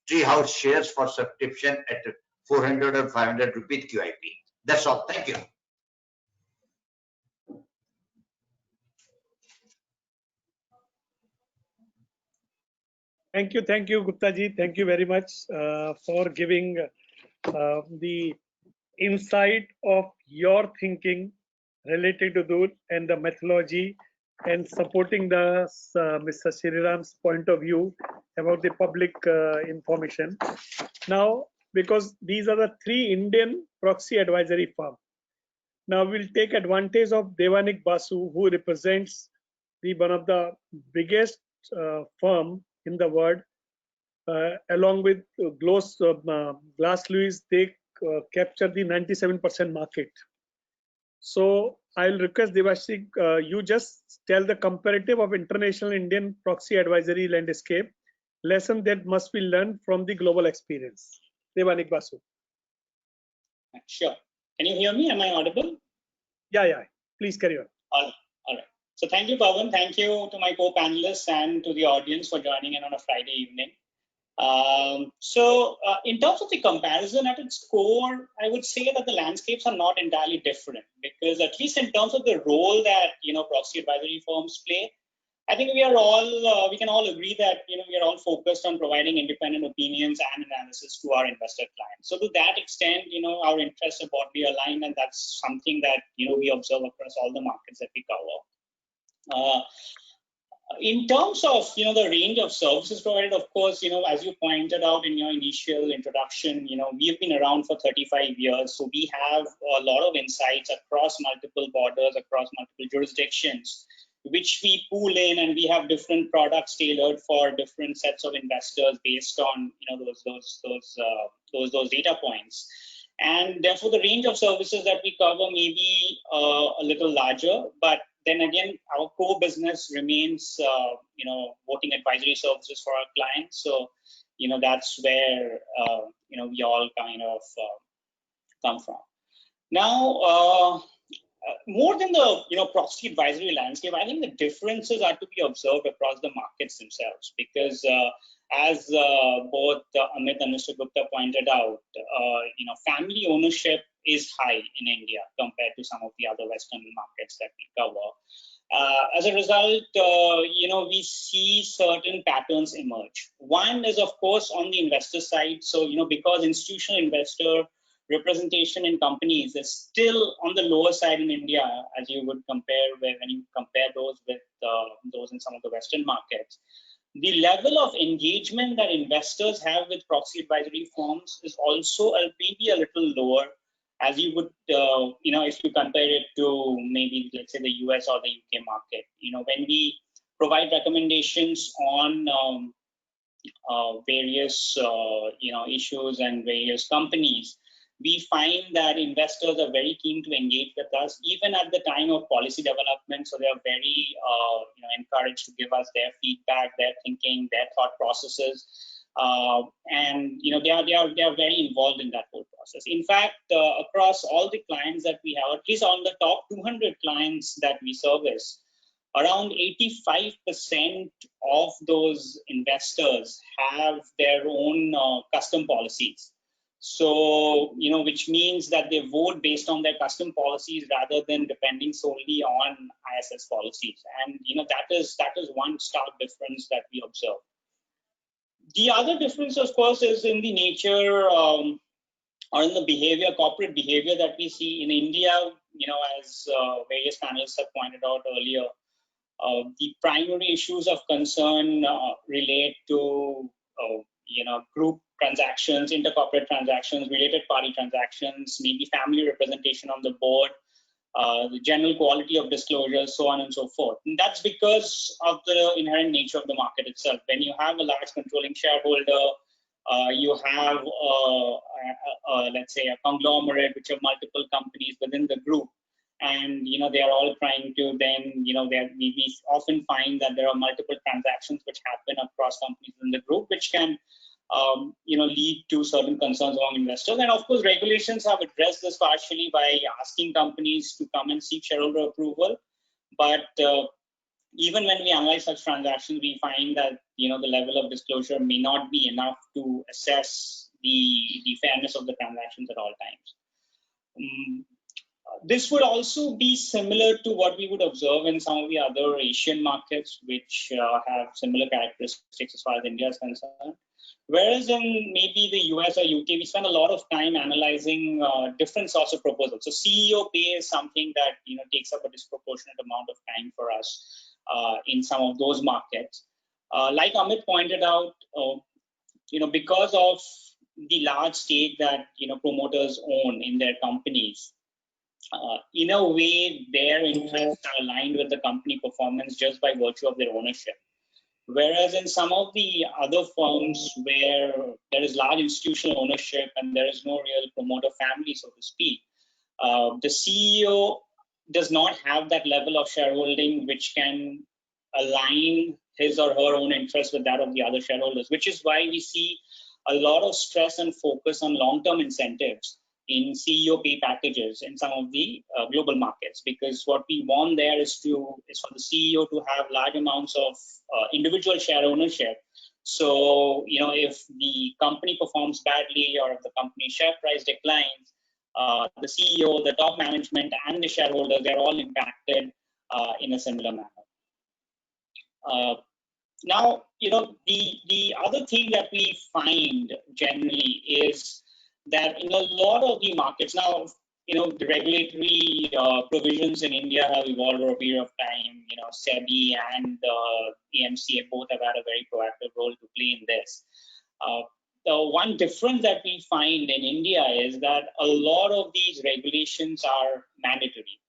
Treehouse shares for subscription at 400 or 500 rupees QIP. That's all. Thank you. Thank you, Gupta ji. Thank you very much for giving the insight of your thinking related to that and the methodology, and supporting the Mr. Sriram's point of view about the public information. Now, because these are the three Indian proxy advisory firms, now we'll take advantage of Devanik Basu, who represents one of the biggest firm in the world, along with Glass Lewis. They capture the 97% market. So I'll request Devashik, you just tell the comparative of international Indian proxy advisory landscape, lesson that must be learned from the global experience. Devanik Basu. Sure. Can you hear me? Am I audible? Yeah. Please carry on. All right. So thank you, Pawan. Thank you to my co-panelists and to the audience for joining in on a Friday evening. In terms of the comparison at its core, I would say that the landscapes are not entirely different, because at least in terms of the role that proxy advisory firms play, I think we can all agree that we are all focused on providing independent opinions and analysis to our investor clients. So to that extent, our interests are broadly aligned, and that's something that we observe across all the markets that we cover. In terms of the range of services provided, of course, as you pointed out in your initial introduction, we've been around for 35 years, so we have a lot of insights across multiple borders, across multiple jurisdictions, which we pool in, and we have different products tailored for different sets of investors based on those data points. And therefore, the range of services that we cover may be a little larger, but then again, our core business remains, voting advisory services for our clients. So, that's where, we all kind of come from. Now, more than the, proxy advisory landscape, I think the differences are to be observed across the markets themselves, because as both Amit and Mr. Gupta pointed out, family ownership is high in India compared to some of the other Western markets that we cover. As a result, we see certain patterns emerge. One is, of course, on the investor side. So, because institutional investor representation in companies is still on the lower side in India, as you would compare when you compare those with those in some of the Western markets. The level of engagement that investors have with proxy advisory firms is also maybe a little lower, as you would, if you compare it to maybe, let's say, the US or the UK market. When we provide recommendations on various, issues and various companies, we find that investors are very keen to engage with us, even at the time of policy development. So they are very, encouraged to give us their feedback, their thinking, their thought processes, and they are very involved in that whole process. In fact, across all the clients that we have, at least on the top 200 clients that we service, around 85% of those investors have their own custom policies. So, which means that they vote based on their custom policies rather than depending solely on ISS policies. And, that is one stark difference that we observe. The other difference, of course, is in the nature or in the behavior, corporate behavior that we see in India, as various panelists have pointed out earlier. The primary issues of concern relate to group transactions, intercorporate transactions, related party transactions, maybe family representation on the board, the general quality of disclosures, so on and so forth. And that's because of the inherent nature of the market itself. When you have a large controlling shareholder, you have, let's say, a conglomerate which have multiple companies within the group, and they are all trying to then, we often find that there are multiple transactions which happen across companies in the group, which can lead to certain concerns among investors. And of course, regulations have addressed this partially by asking companies to come and seek shareholder approval. But even when we analyze such transactions, we find that the level of disclosure may not be enough to assess the fairness of the transactions at all times. This would also be similar to what we would observe in some of the other Asian markets, which have similar characteristics as far as India is concerned. Whereas in maybe the US or UK, we spend a lot of time analyzing different sorts of proposals. So CEO pay is something that takes up a disproportionate amount of time for us in some of those markets. Like Amit pointed out, because of the large stake that promoters own in their companies, in a way, their interests are aligned with the company performance just by virtue of their ownership. Whereas in some of the other firms where there is large institutional ownership and there is no real promoter family, so to speak, the CEO does not have that level of shareholding which can align his or her own interests with that of the other shareholders, which is why we see a lot of stress and focus on long-term incentives in CEO pay packages in some of the global markets, because what we want there is for the CEO to have large amounts of individual share ownership. So, if the company performs badly or if the company share price declines, the CEO, the top management, and the shareholders, they're all impacted in a similar manner. Now, the other thing that we find generally is that in a lot of the markets now, the regulatory provisions in India have evolved over a period of time. SEBI and the MCA both have had a very proactive role to play in this. The one difference that we find in India is that a lot of these regulations are mandatory.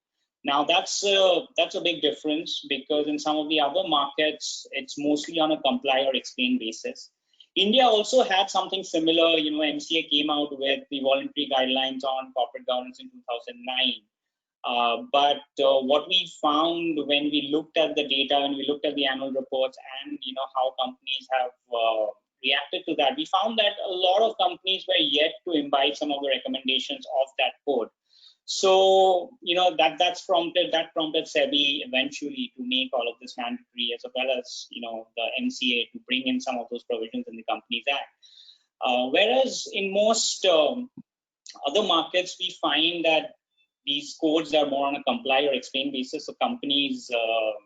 Now that's a big difference, because in some of the other markets, it's mostly on a comply or explain basis. India also had something similar. MCA came out with the voluntary guidelines on corporate governance in 2009. But what we found when we looked at the data, when we looked at the annual reports, and how companies have reacted to that, we found that a lot of companies were yet to imbibe some of the recommendations of that code. So that prompted SEBI eventually to make all of this mandatory, as well as the MCA to bring in some of those provisions in the Companies Act. Whereas in most other markets, we find that these codes are more on a comply or explain basis. So companies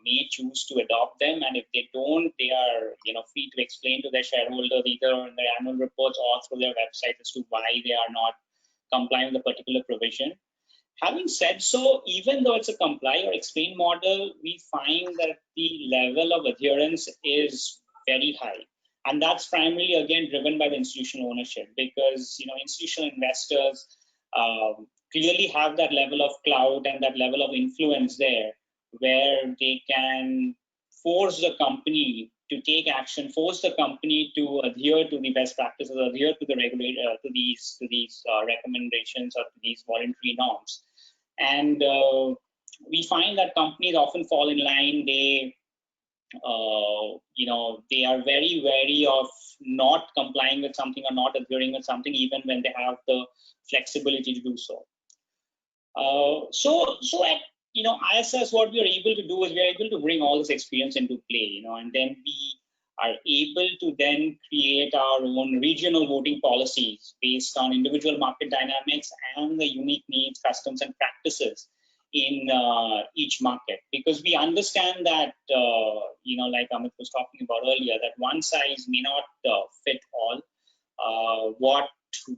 may choose to adopt them, and if they don't, they are free to explain to their shareholders either in their annual reports or through their website as to why they are not complying with a particular provision. Having said so, even though it's a comply or explain model, we find that the level of adherence is very high. And that's primarily, again, driven by the institutional ownership, because institutional investors clearly have that level of clout and that level of influence there, where they can force the company to take action, force the company to adhere to the best practices, adhere to the regulator, to these recommendations or to these voluntary norms. And we find that companies often fall in line. They are very wary of not complying with something or not adhering with something, even when they have the flexibility to do so. So at ISS, what we are able to do is we are able to bring all this experience into play, and then we are able to then create our own regional voting policies based on individual market dynamics and the unique needs, customs, and practices in each market. Because we understand that, like Amit was talking about earlier, that one size may not fit all.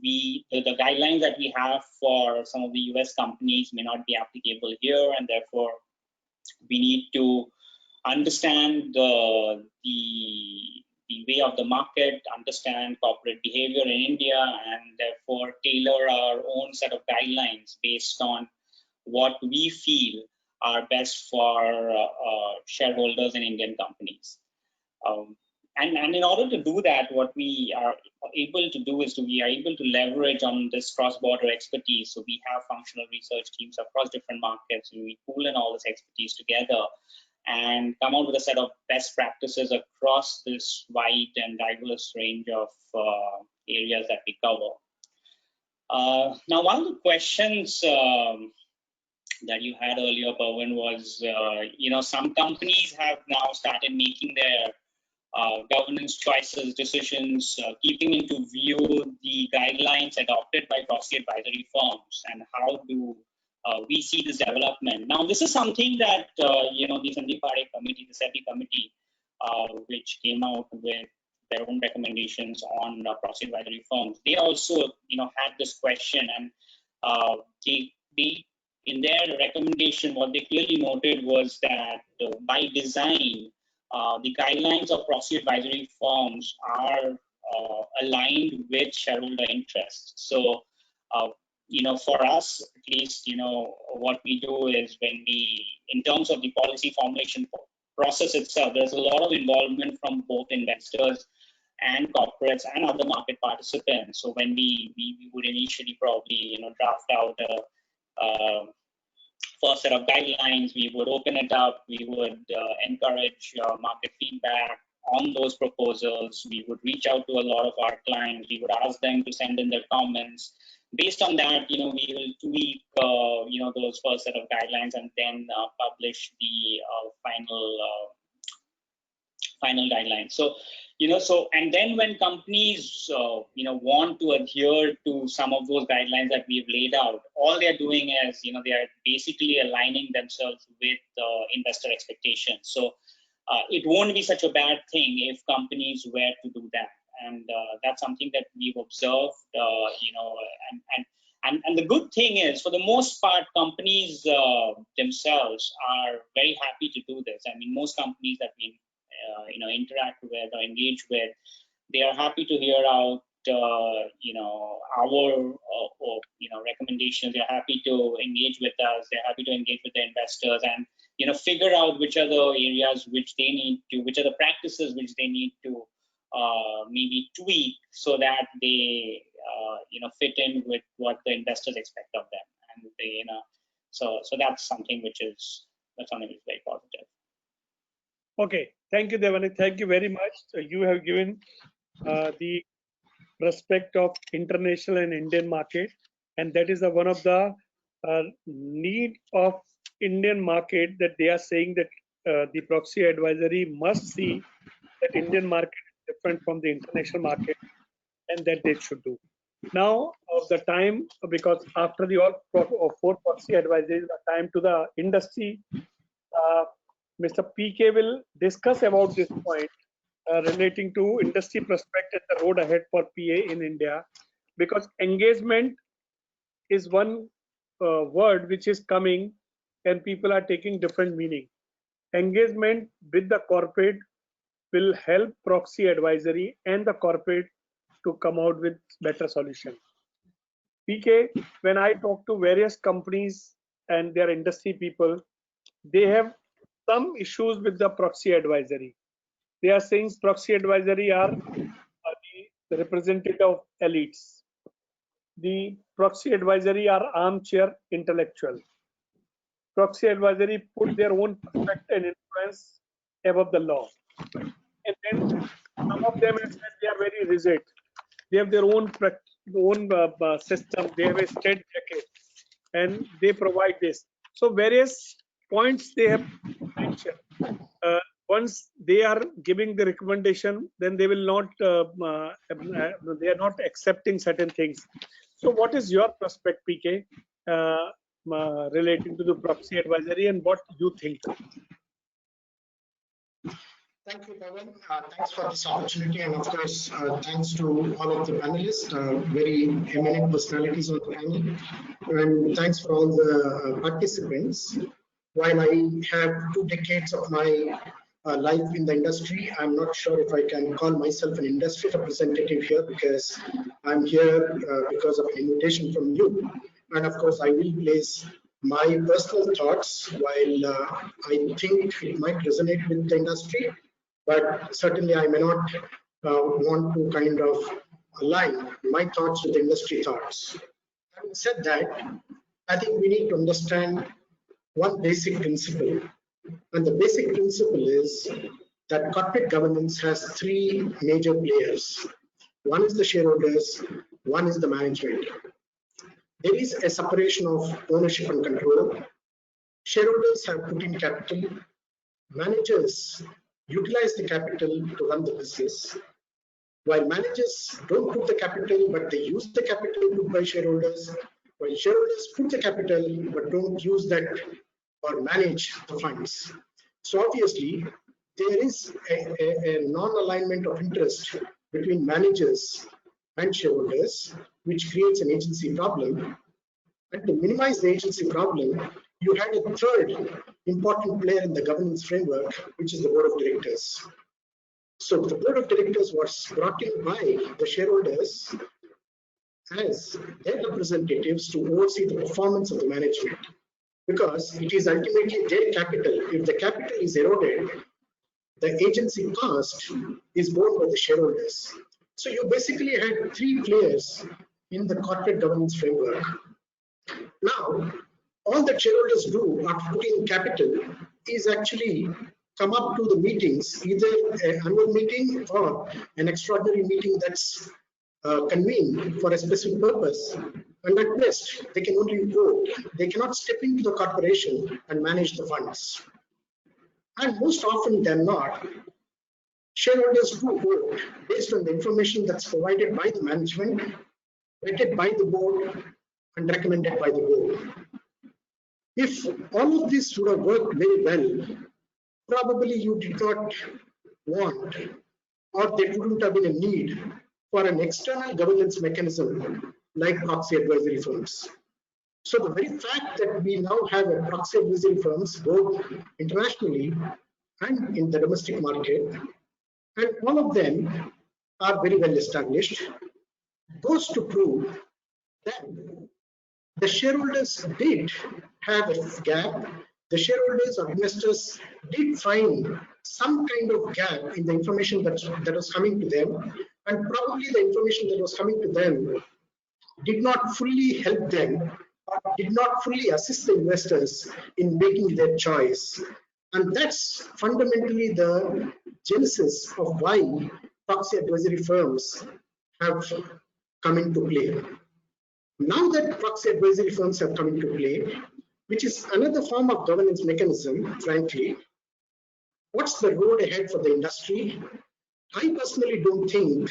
The guidelines that we have for some of the US companies may not be applicable here, and therefore we need to understand the way of the market, understand corporate behavior in India, and therefore tailor our own set of guidelines based on what we feel are best for shareholders in Indian companies. And in order to do that, what we are able to do is we are able to leverage on this cross-border expertise. So we have functional research teams across different markets, and we pool in all this expertise together and come out with a set of best practices across this wide and diverse range of areas that we cover. Now, one of the questions that you had earlier, Pawan, was, some companies have now started making their governance choices, decisions, keeping into view the guidelines adopted by proxy advisory firms, and how do we see this development. Now, this is something that, the Sandeep Parekh committee, the SEBI committee, which came out with their own recommendations on proxy advisory firms, they also, had this question, and they in their recommendation, what they clearly noted was that by design, the guidelines of proxy advisory firms are aligned with shareholder interests. So, for us, at least, what we do is when in terms of the policy formulation process itself, there's a lot of involvement from both investors and corporates and other market participants. So when we would initially probably, draft out a first set of guidelines, we would open it up, we would encourage market feedback on those proposals, we would reach out to a lot of our clients, we would ask them to send in their comments. Based on that, we will tweak, those first set of guidelines and then publish the final guidelines. So, and then when companies, want to adhere to some of those guidelines that we've laid out, all they're doing is, they are basically aligning themselves with investor expectations. So it won't be such a bad thing if companies were to do that. And that's something that we've observed, and the good thing is, for the most part, companies themselves are very happy to do this. I mean, most companies that we interact with or engage with, they are happy to hear out our recommendations. They're happy to engage with us, they're happy to engage with the investors, and figure out which are the areas which they need to, which are the practices which they need to maybe tweak so that they fit in with what the investors expect of them. And they, so that's something which is very positive. Okay, thank you, Devani. Thank you very much. You have given the prospect of international and Indian market, and that is one of the need of Indian market, that they are saying that the proxy advisory must see that Indian market is different from the international market, and that they should do. Now, of the time, because after the all four proxy advisories, the time to the industry. Mr. PK will discuss about this point relating to industry prospect and the road ahead for PA in India, because engagement is one word which is coming and people are taking different meaning. Engagement with the corporate will help proxy advisory and the corporate to come out with better solution. PK, when I talk to various companies and their industry people, they have some issues with the proxy advisory. They are saying proxy advisory are the representative of elites. The proxy advisory are armchair intellectual. Proxy advisory put their own perspective and influence above the law. And then some of them have said they are very rigid. They have their own system. They have a state jacket, and they provide this. So various points they have mentioned. Once they are giving the recommendation, then they will not. They are not accepting certain things. So, what is your perspective, PK, relating to the proxy advisory, and what you think? Thank you, Pawan. Thanks for this opportunity, and of course, thanks to all of the panelists, very eminent personalities on the panel, and thanks for all the participants. While I have 2 decades of my life in the industry. I'm not sure if I can call myself an industry representative here, because I'm here because of an invitation from you. And of course, I will place my personal thoughts, while I think it might resonate with the industry, but certainly I may not want to kind of align my thoughts with industry thoughts. Having said that, I think we need to understand one basic principle. And the basic principle is that corporate governance has three major players. One is the shareholders, one is the management. There is a separation of ownership and control. Shareholders have put in capital. Managers utilize the capital to run the business, while managers don't put the capital, but they use the capital put by shareholders, while shareholders put the capital, but don't use that or manage the funds. So obviously, there is a non-alignment of interest between managers and shareholders, which creates an agency problem. And to minimize the agency problem, you had a third important player in the governance framework, which is the board of directors. So the board of directors was brought in by the shareholders as their representatives to oversee the performance of the management, because it is ultimately their capital. If the capital is eroded, the agency cost is borne by the shareholders. So you basically had three players in the corporate governance framework. Now, all that shareholders do after putting capital is actually come up to the meetings, either an annual meeting or an extraordinary meeting that's convened for a specific purpose. And at best, they can only vote. They cannot step into the corporation and manage the funds. And most often than not, shareholders do vote based on the information that's provided by the management, vetted by the board, and recommended by the board. If all of this would have worked very well, probably you did not want, or there wouldn't have been a need for an external governance mechanism like proxy advisory firms. So the very fact that we now have a proxy advisory firms both internationally and in the domestic market, and all of them are very well established, goes to prove that the shareholders did have a gap. The shareholders or investors did find some kind of gap in the information that was coming to them, and probably the information that was coming to them did not fully help them, or did not fully assist the investors in making their choice. And that's fundamentally the genesis of why proxy advisory firms have come into play. Now that proxy advisory firms have come into play, which is another form of governance mechanism, frankly, what's the road ahead for the industry? I personally don't think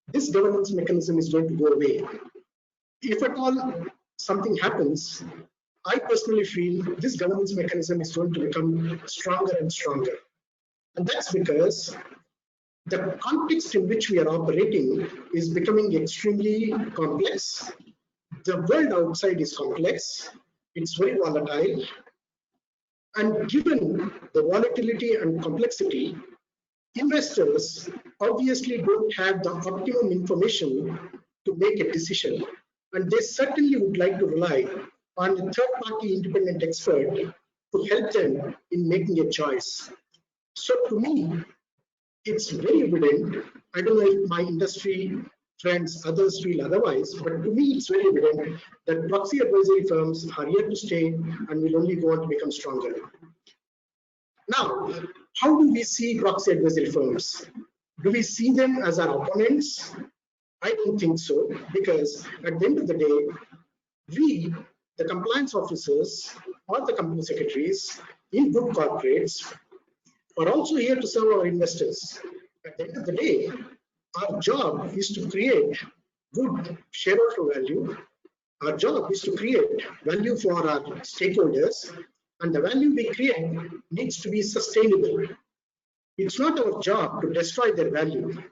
this governance mechanism is going to go away. If at all something happens, I personally feel this governance mechanism is going to become stronger and stronger. And that's because the context in which we are operating is becoming extremely complex. The world outside is complex, it's very volatile, and given the volatility and complexity, investors obviously don't have the optimum information to make a decision, and they certainly would like to rely on a third-party independent expert to help them in making a choice. So to me, it's very evident. I don't know if my industry friends, others feel otherwise, but to me, it's very evident that proxy advisory firms are here to stay and will only go on to become stronger. Now, how do we see proxy advisory firms? Do we see them as our opponents? I don't think so, because at the end of the day, we, the compliance officers or the company secretaries in good corporates, are also here to serve our investors. At the end of the day, our job is to create good shareholder value. Our job is to create value for our stakeholders, and the value we create needs to be sustainable. It's not our job to destroy their value.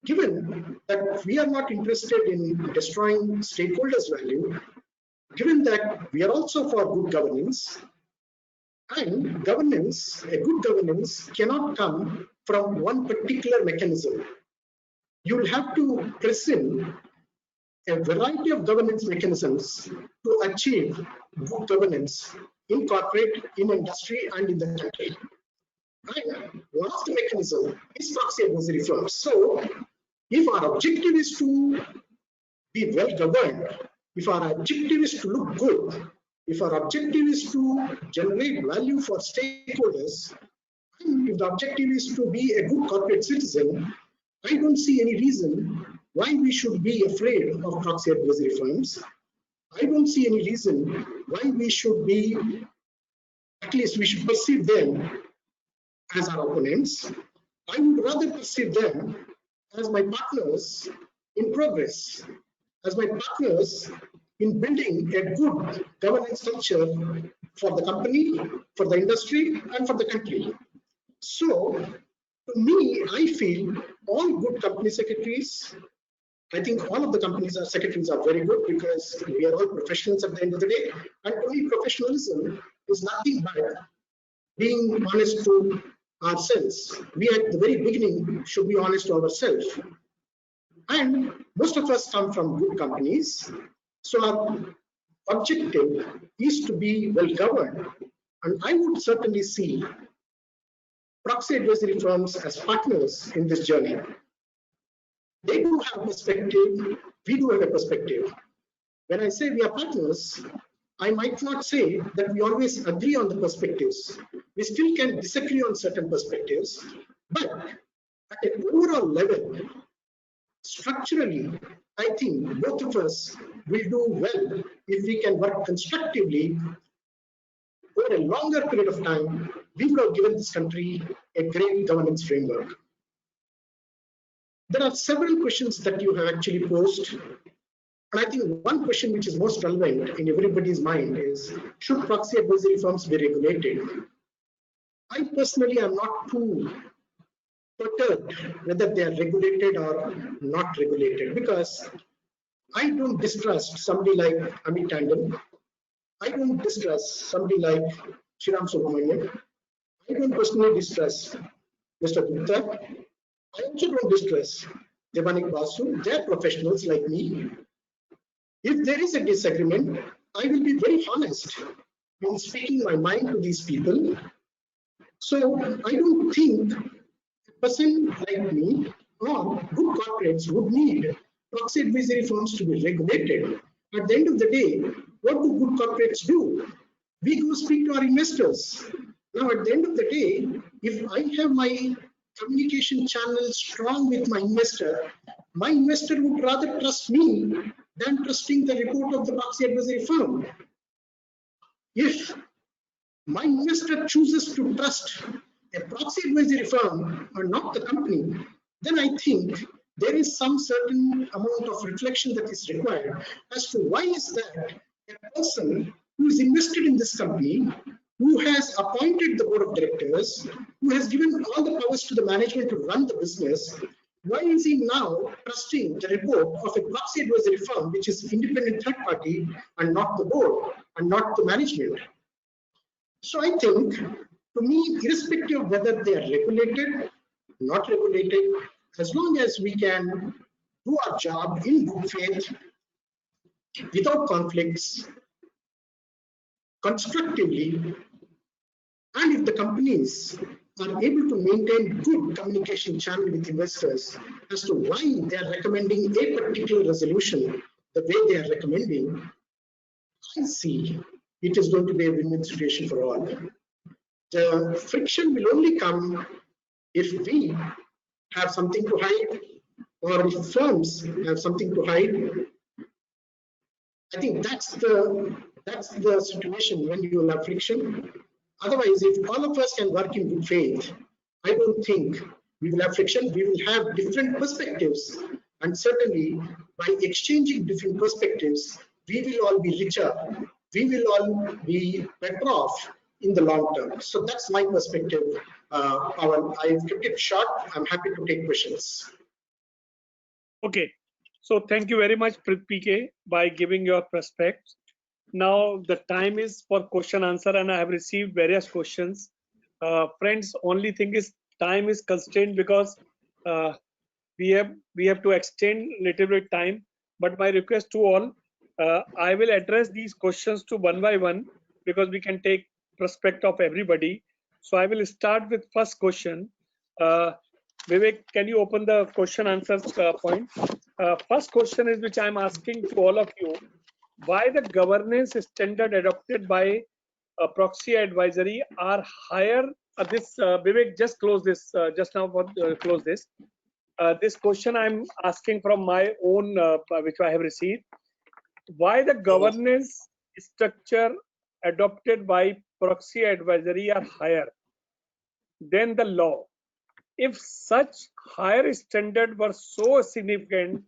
Given that we are not interested in destroying stakeholders' value, given that we are also for good governance, And governance, a good governance cannot come from one particular mechanism. You will have to present a variety of governance mechanisms to achieve good governance in corporate, in industry, and in the country. And one of the mechanisms is proxy advisory firms. So, if our objective is to be well governed, if our objective is to look good, if our objective is to generate value for stakeholders, and if the objective is to be a good corporate citizen, I don't see any reason why we should be afraid of proxy advisory firms. I don't see any reason why we should be, at least we should perceive them as our opponents. I would rather perceive them as my partners in progress, as my partners in building a good governance culture for the company, for the industry, and for the country. So, to me, I feel all good company secretaries, I think all of the companies are secretaries are very good because we are all professionals at the end of the day. And to me, professionalism is nothing but being honest to ourselves. We at the very beginning should be honest to ourselves. And most of us come from good companies. So our objective is to be well governed. And I would certainly see proxy advisory firms as partners in this journey. They do have a perspective, we do have a perspective. When I say we are partners, I might not say that we always agree on the perspectives. We still can disagree on certain perspectives, but at an overall level, structurally, I think both of us will do well if we can work constructively over a longer period of time. We would have given this country a great governance framework. There are several questions that you have actually posed. And I think one question which is most relevant in everybody's mind is, should proxy advisory firms be regulated? I personally am not too perturbed whether they are regulated or not regulated, because I don't distrust somebody like Amit Tandon. I don't distrust somebody like Sriram Subramanian. I don't personally distrust Mr. Gupta. I also don't distrust Devanik Basu. They are professionals like me. If there is a disagreement, I will be very honest in speaking my mind to these people. So I don't think a person like me or good corporates would need proxy advisory firms to be regulated. At the end of the day, what do good corporates do? We go speak to our investors. Now, at the end of the day, if I have my communication channel strong with my investor would rather trust me than trusting the report of the proxy advisory firm. If my investor chooses to trust a proxy advisory firm or not the company, then I think there is some certain amount of reflection that is required as to why is that a person who is invested in this company, who has appointed the board of directors, who has given all the powers to the management to run the business, why is he now trusting the report of a proxy advisory firm, which is independent third party and not the board and not the management? So I think, to me, irrespective of whether they are regulated, not regulated, as long as we can do our job in good faith, without conflicts, constructively, and if the companies are able to maintain good communication channel with investors as to why they are recommending a particular resolution the way they are recommending, I see it is going to be a win-win situation for all. The friction will only come if we have something to hide or if firms have something to hide. I think that's the situation when you will have friction. Otherwise, if all of us can work in good faith, I don't think we will have friction. We will have different perspectives, and certainly by exchanging different perspectives, we will all be richer. We will all be better off in the long term. So that's my perspective. Pawan, I've kept it short. I'm happy to take questions. Okay, so thank you very much, PK, by giving your perspective. Now the time is for question answer, and I have received various questions. Friends, only thing is time is constrained because we have to extend little bit time. But my request to all, I will address these questions to one by one because we can take prospect of everybody. So I will start with first question. Vivek, can you open the question answers point? First question is which I'm asking to all of you. Why the governance standard adopted by Proxy Advisory are higher? Vivek, just close this. Just now, close this. This question I'm asking from my own, which I have received. Why the governance structure adopted by Proxy Advisory are higher than the law? If such higher standard were so significant,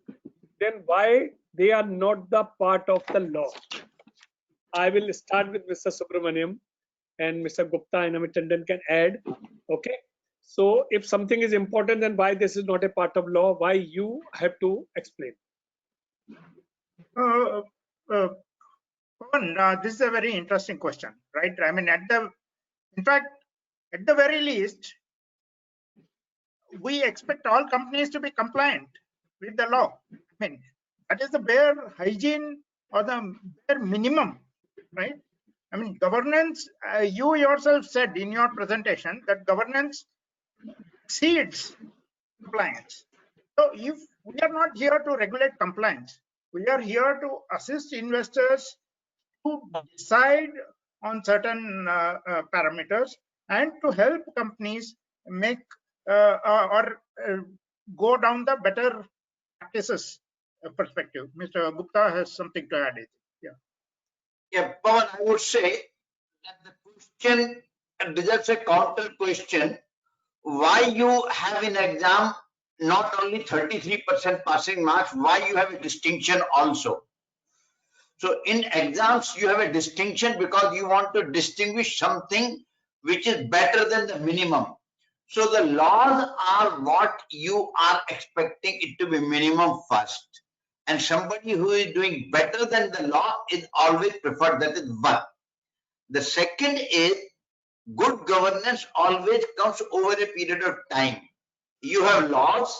then why they are not the part of the law? I will start with Mr. Subramaniam, and Mr. Gupta and Amit Tandon can add. Okay. So if something is important, then why this is not a part of law? Why you have to explain? Pawan, this is a very interesting question, right? I mean, in fact, at the very least, we expect all companies to be compliant with the law. I mean, that is the bare hygiene or the bare minimum, right? I mean, governance, you yourself said in your presentation that governance exceeds compliance. So if we are not here to regulate compliance, we are here to assist investors to decide on certain parameters and to help companies make or go down the better practices perspective. Mr. Gupta has something to add. Yeah, Pawan, I would say that the question deserves a counter question. Why you have in exam not only 33% passing marks, why you have a distinction also? So in exams, you have a distinction because you want to distinguish something which is better than the minimum. So the laws are what you are expecting it to be minimum first. And somebody who is doing better than the law is always preferred. That is one. The second is good governance always comes over a period of time. You have laws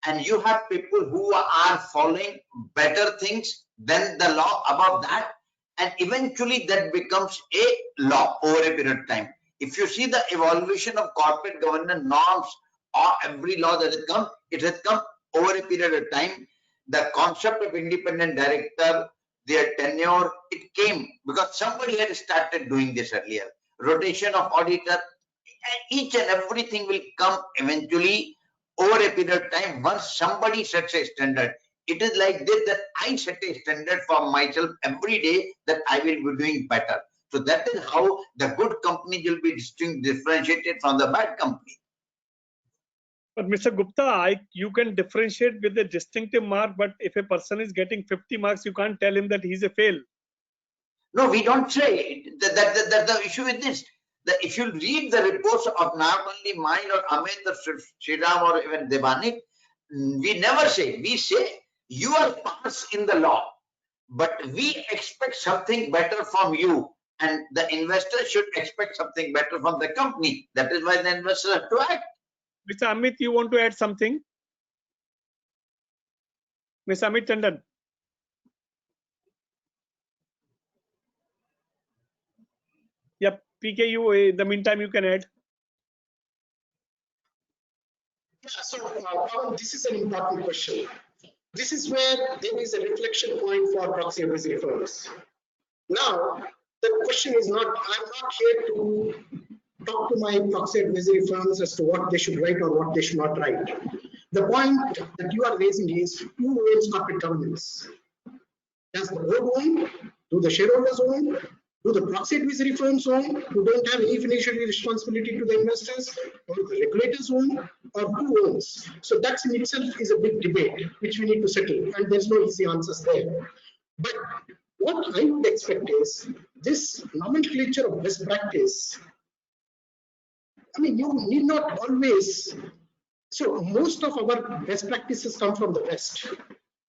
and you have people who are following better things than the law above that, and eventually that becomes a law over a period of time. If you see the evolution of corporate governance norms or every law that has come, it has come over a period of time. The concept of independent director, their tenure, it came because somebody had started doing this earlier. Rotation of auditor, each and everything will come eventually over a period of time. Once somebody sets a standard, it is like this, that I set a standard for myself every day that I will be doing better. So that is how the good company will be differentiated from the bad company. But Mr. Gupta, you can differentiate with a distinctive mark, but if a person is getting 50 marks, you can't tell him that he's a fail. No, we don't say that the issue is this. That if you read the reports of not only mine or Amit or Sriram or even Devanik, we never say. We say you are passed in the law, but we expect something better from you, and the investor should expect something better from the company. That is why the investor has to act. Mr. Amit, you want to add something? Mr. Amit Tandon. Yep, PK, you in the meantime you can add. Yeah, so this is an important question. This is where there is a reflection point for proxy advisory firms. Now, the question is not, I'm not here to talk to my proxy advisory firms as to what they should write or what they should not write. The point that you are raising is who owns corporate governance? Does the board own? Do the shareholders own? Do the proxy advisory firms own, who don't have any fiduciary responsibility to the investors, or the regulators own, or who owns? So that in itself is a big debate which we need to settle, and there's no easy answers there. But what I would expect is this nomenclature of best practice. I mean, you need not always. So most of our best practices come from the West,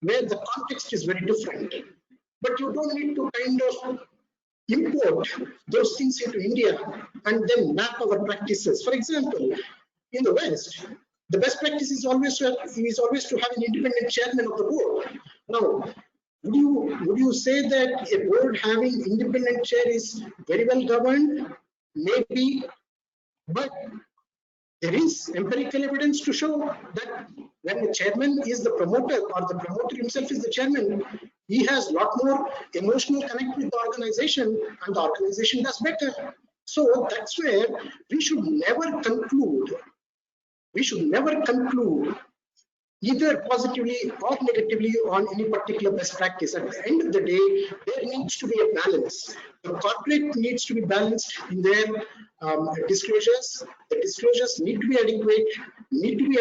where the context is very different. But you don't need to kind of import those things into India and then map our practices. For example, in the West, the best practice is always to have an independent chairman of the board. Now, would you say that a board having independent chair is very well governed? Maybe, but there is empirical evidence to show that when the chairman is the promoter or the promoter himself is the chairman, he has a lot more emotional connect with the organization and the organization does better. So that's where we should never conclude. We should never conclude either positively or negatively on any particular best practice. At the end of the day, there needs to be a balance. The corporate needs to be balanced in their disclosures. The disclosures need to be adequate, need to be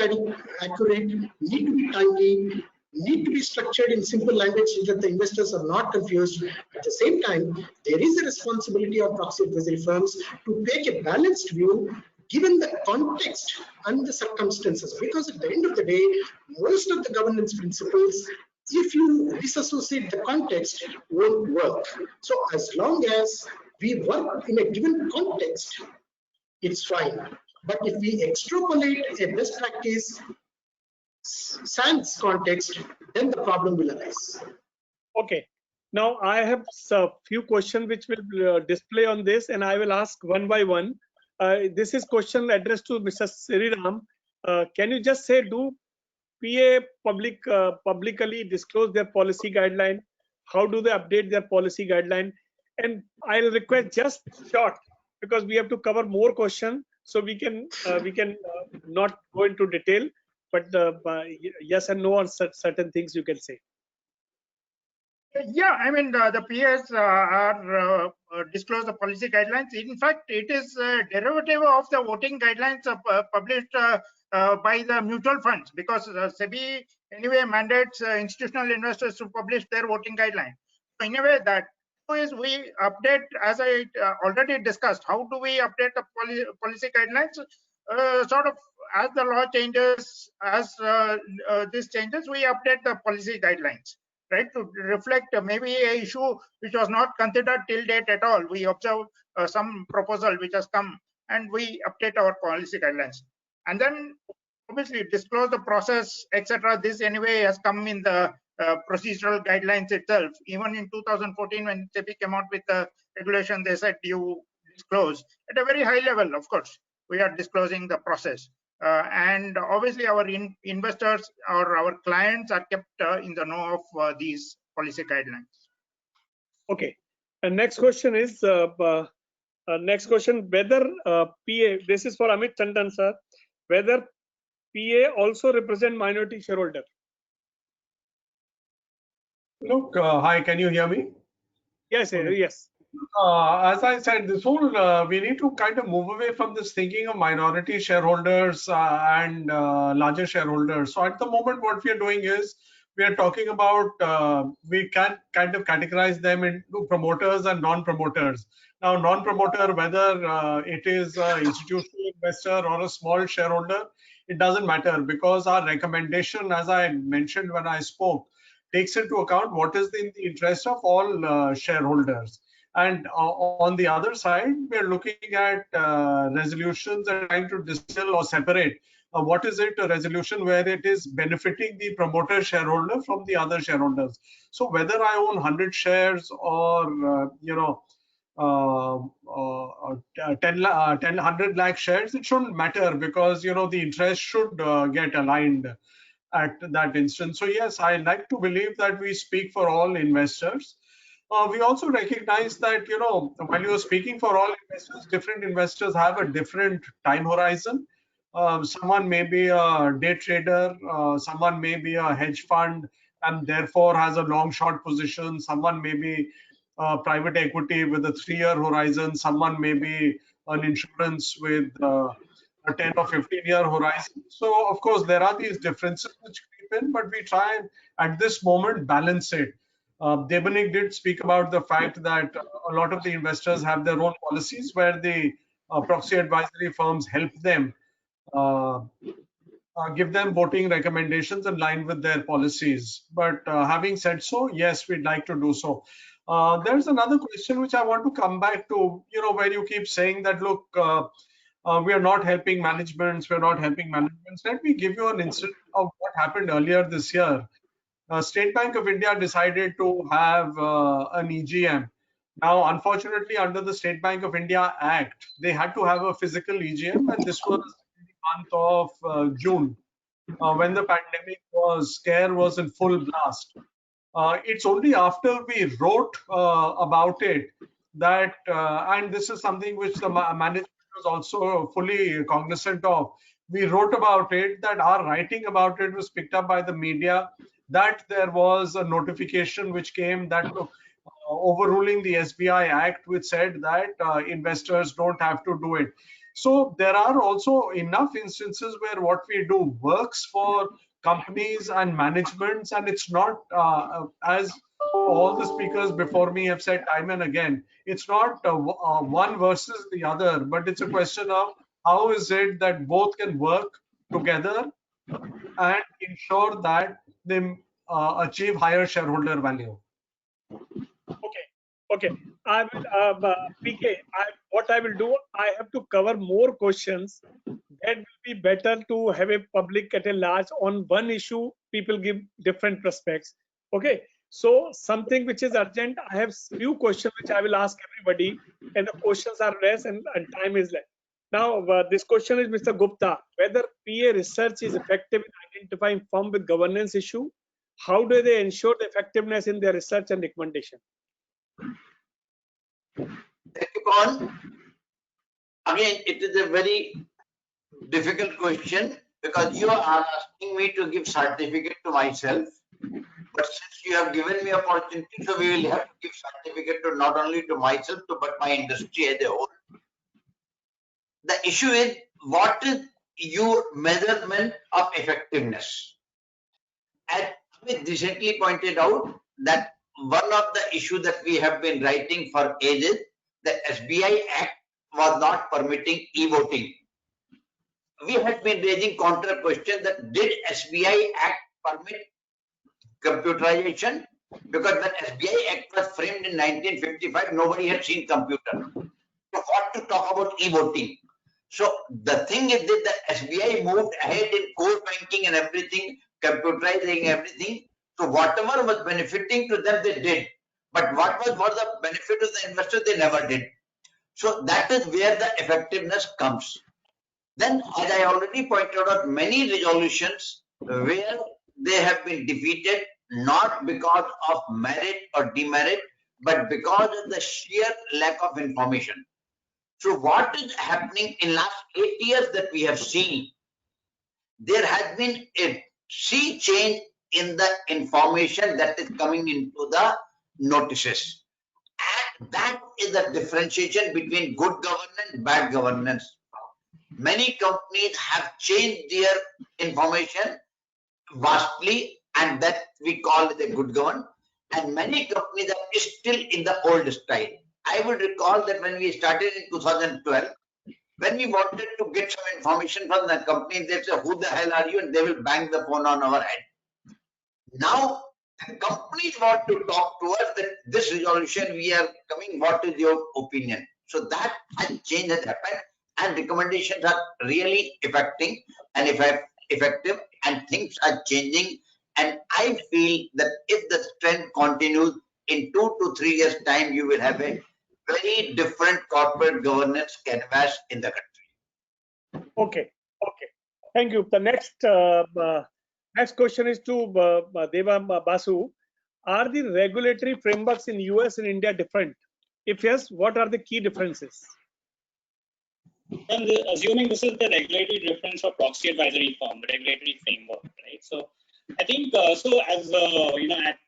accurate, need to be timely, need to be structured in simple language so that the investors are not confused. At the same time, there is a responsibility of proxy advisory firms to take a balanced view given the context and the circumstances, because at the end of the day, most of the governance principles, if you disassociate the context, won't work. So as long as we work in a given context, it's fine. But if we extrapolate a best practice sans context, then the problem will arise. Okay. Now I have a few questions which will display on this, and I will ask one by one. This is question addressed to Mr. Sriram. Can you just say, do PA publicly disclose their policy guideline? How do they update their policy guideline? And I'll request just short, because we have to cover more questions, so we can not go into detail, but yes and no on certain things you can say. Yeah, I mean, the PAs are disclose the policy guidelines. In fact, it is a derivative of the voting guidelines published by the mutual funds, because SEBI anyway mandates institutional investors to publish their voting guidelines. So in a way, that is we update, as I already discussed, how do we update the policy guidelines? Sort of as the law changes, as this changes, we update the policy guidelines, right, to reflect maybe a issue which was not considered till date at all. We observe some proposal which has come and we update our policy guidelines. And then obviously disclose the process, etc. This anyway has come in the procedural guidelines itself. Even in 2014, when SEBI came out with the regulation, they said you disclose at a very high level. Of course, we are disclosing the process. And obviously our investors or our clients are kept in the know of these policy guidelines. Okay. And next question is, next question, whether PA, this is for Amit Tandon sir, whether PA also represent minority shareholder? Look, hi, can you hear me? Yes, yes. As I said, this whole we need to kind of move away from this thinking of minority shareholders and larger shareholders. So at the moment, what we are doing is we are talking about we can kind of categorize them into promoters and non-promoters. Now, non-promoter, whether it is an institutional investor or a small shareholder, it doesn't matter, because our recommendation, as I mentioned when I spoke, takes into account what is in the interest of all shareholders. And on the other side, we're looking at resolutions and trying to distill or separate what is it, a resolution where it is benefiting the promoter shareholder from the other shareholders. So whether I own 100 shares or 100 lakh shares, it shouldn't matter, because the interest should get aligned at that instance. So yes, I like to believe that we speak for all investors. We also recognize that, while you're speaking for all investors, different investors have a different time horizon. Someone may be a day trader, someone may be a hedge fund and therefore has a long short position. Someone may be private equity with a 3-year horizon. Someone may be an insurance with a 10 or 15-year horizon. So of course, there are these differences which creep in, but we try and at this moment balance it. Debanik did speak about the fact that a lot of the investors have their own policies where the proxy advisory firms help them, give them voting recommendations in line with their policies. But having said so, yes, we'd like to do so. There's another question which I want to come back to, where you keep saying that, look, we are not helping managements, we're not helping managements. Let me give you an incident of what happened earlier this year. State Bank of India decided to have an EGM. Now, unfortunately, under the State Bank of India Act, they had to have a physical EGM, and this was in the month of June, when the pandemic scare was in full blast. It's only after we wrote about it that, and this is something which the management was also fully cognizant of, we wrote about it, that our writing about it was picked up by the media, that there was a notification which came that, look, overruling the SBI Act, which said that investors don't have to do it. So there are also enough instances where what we do works for companies and managements, and it's not, as all the speakers before me have said time and again, it's not one versus the other, but it's a question of how is it that both can work together and ensure that they achieve higher shareholder value. Okay. I will, PK, what I will do, I have to cover more questions. That will be better to have a public at a large on one issue. People give different prospects. Okay. So something which is urgent, I have few questions which I will ask everybody, and the questions are less and time is less. Now, this question is Mr. Gupta, whether PA research is effective in identifying firm with governance issue. How do they ensure the effectiveness in their research and recommendation? Thank you, Paul. Again, it is a very difficult question because you are asking me to give certificate to myself. But since you have given me opportunity, so we will have to give certificate to not only to myself, but my industry as a whole. The issue is, what is your measurement of effectiveness? As Amit recently pointed out, that one of the issues that we have been writing for ages, the SBI Act was not permitting e-voting. We had been raising counter questions that did SBI Act permit computerization? Because when SBI Act was framed in 1955, nobody had seen computer. So what to talk about e-voting? So the thing is that the SBI moved ahead in core banking and everything, computerizing everything. So whatever was benefiting to them, they did. But what was for the benefit of the investor, they never did. So that is where the effectiveness comes. Then, as I already pointed out, many resolutions where they have been defeated, not because of merit or demerit, but because of the sheer lack of information. So what is happening in last 8 years that we have seen, there has been a sea change in the information that is coming into the notices. And that is the differentiation between good governance, bad governance. Many companies have changed their information vastly, and that we call it a good governance. And many companies are still in the old style. I would recall that when we started in 2012, when we wanted to get some information from the company, they say, "Who the hell are you?" and they will bang the phone on our head. Now, the companies want to talk to us that this resolution we are coming, what is your opinion? So that change has happened, and recommendations are really effective and things are changing. And I feel that if the trend continues, in 2 to 3 years time, you will have a very different corporate governance canvas in the country. Okay. Thank you. The next question is to Deva Basu. Are the regulatory frameworks in US and India different? If yes, what are the key differences? Well, assuming this is the regulatory difference for Proxy Advisory Firm, the regulatory framework, right? So I think so. As you know, at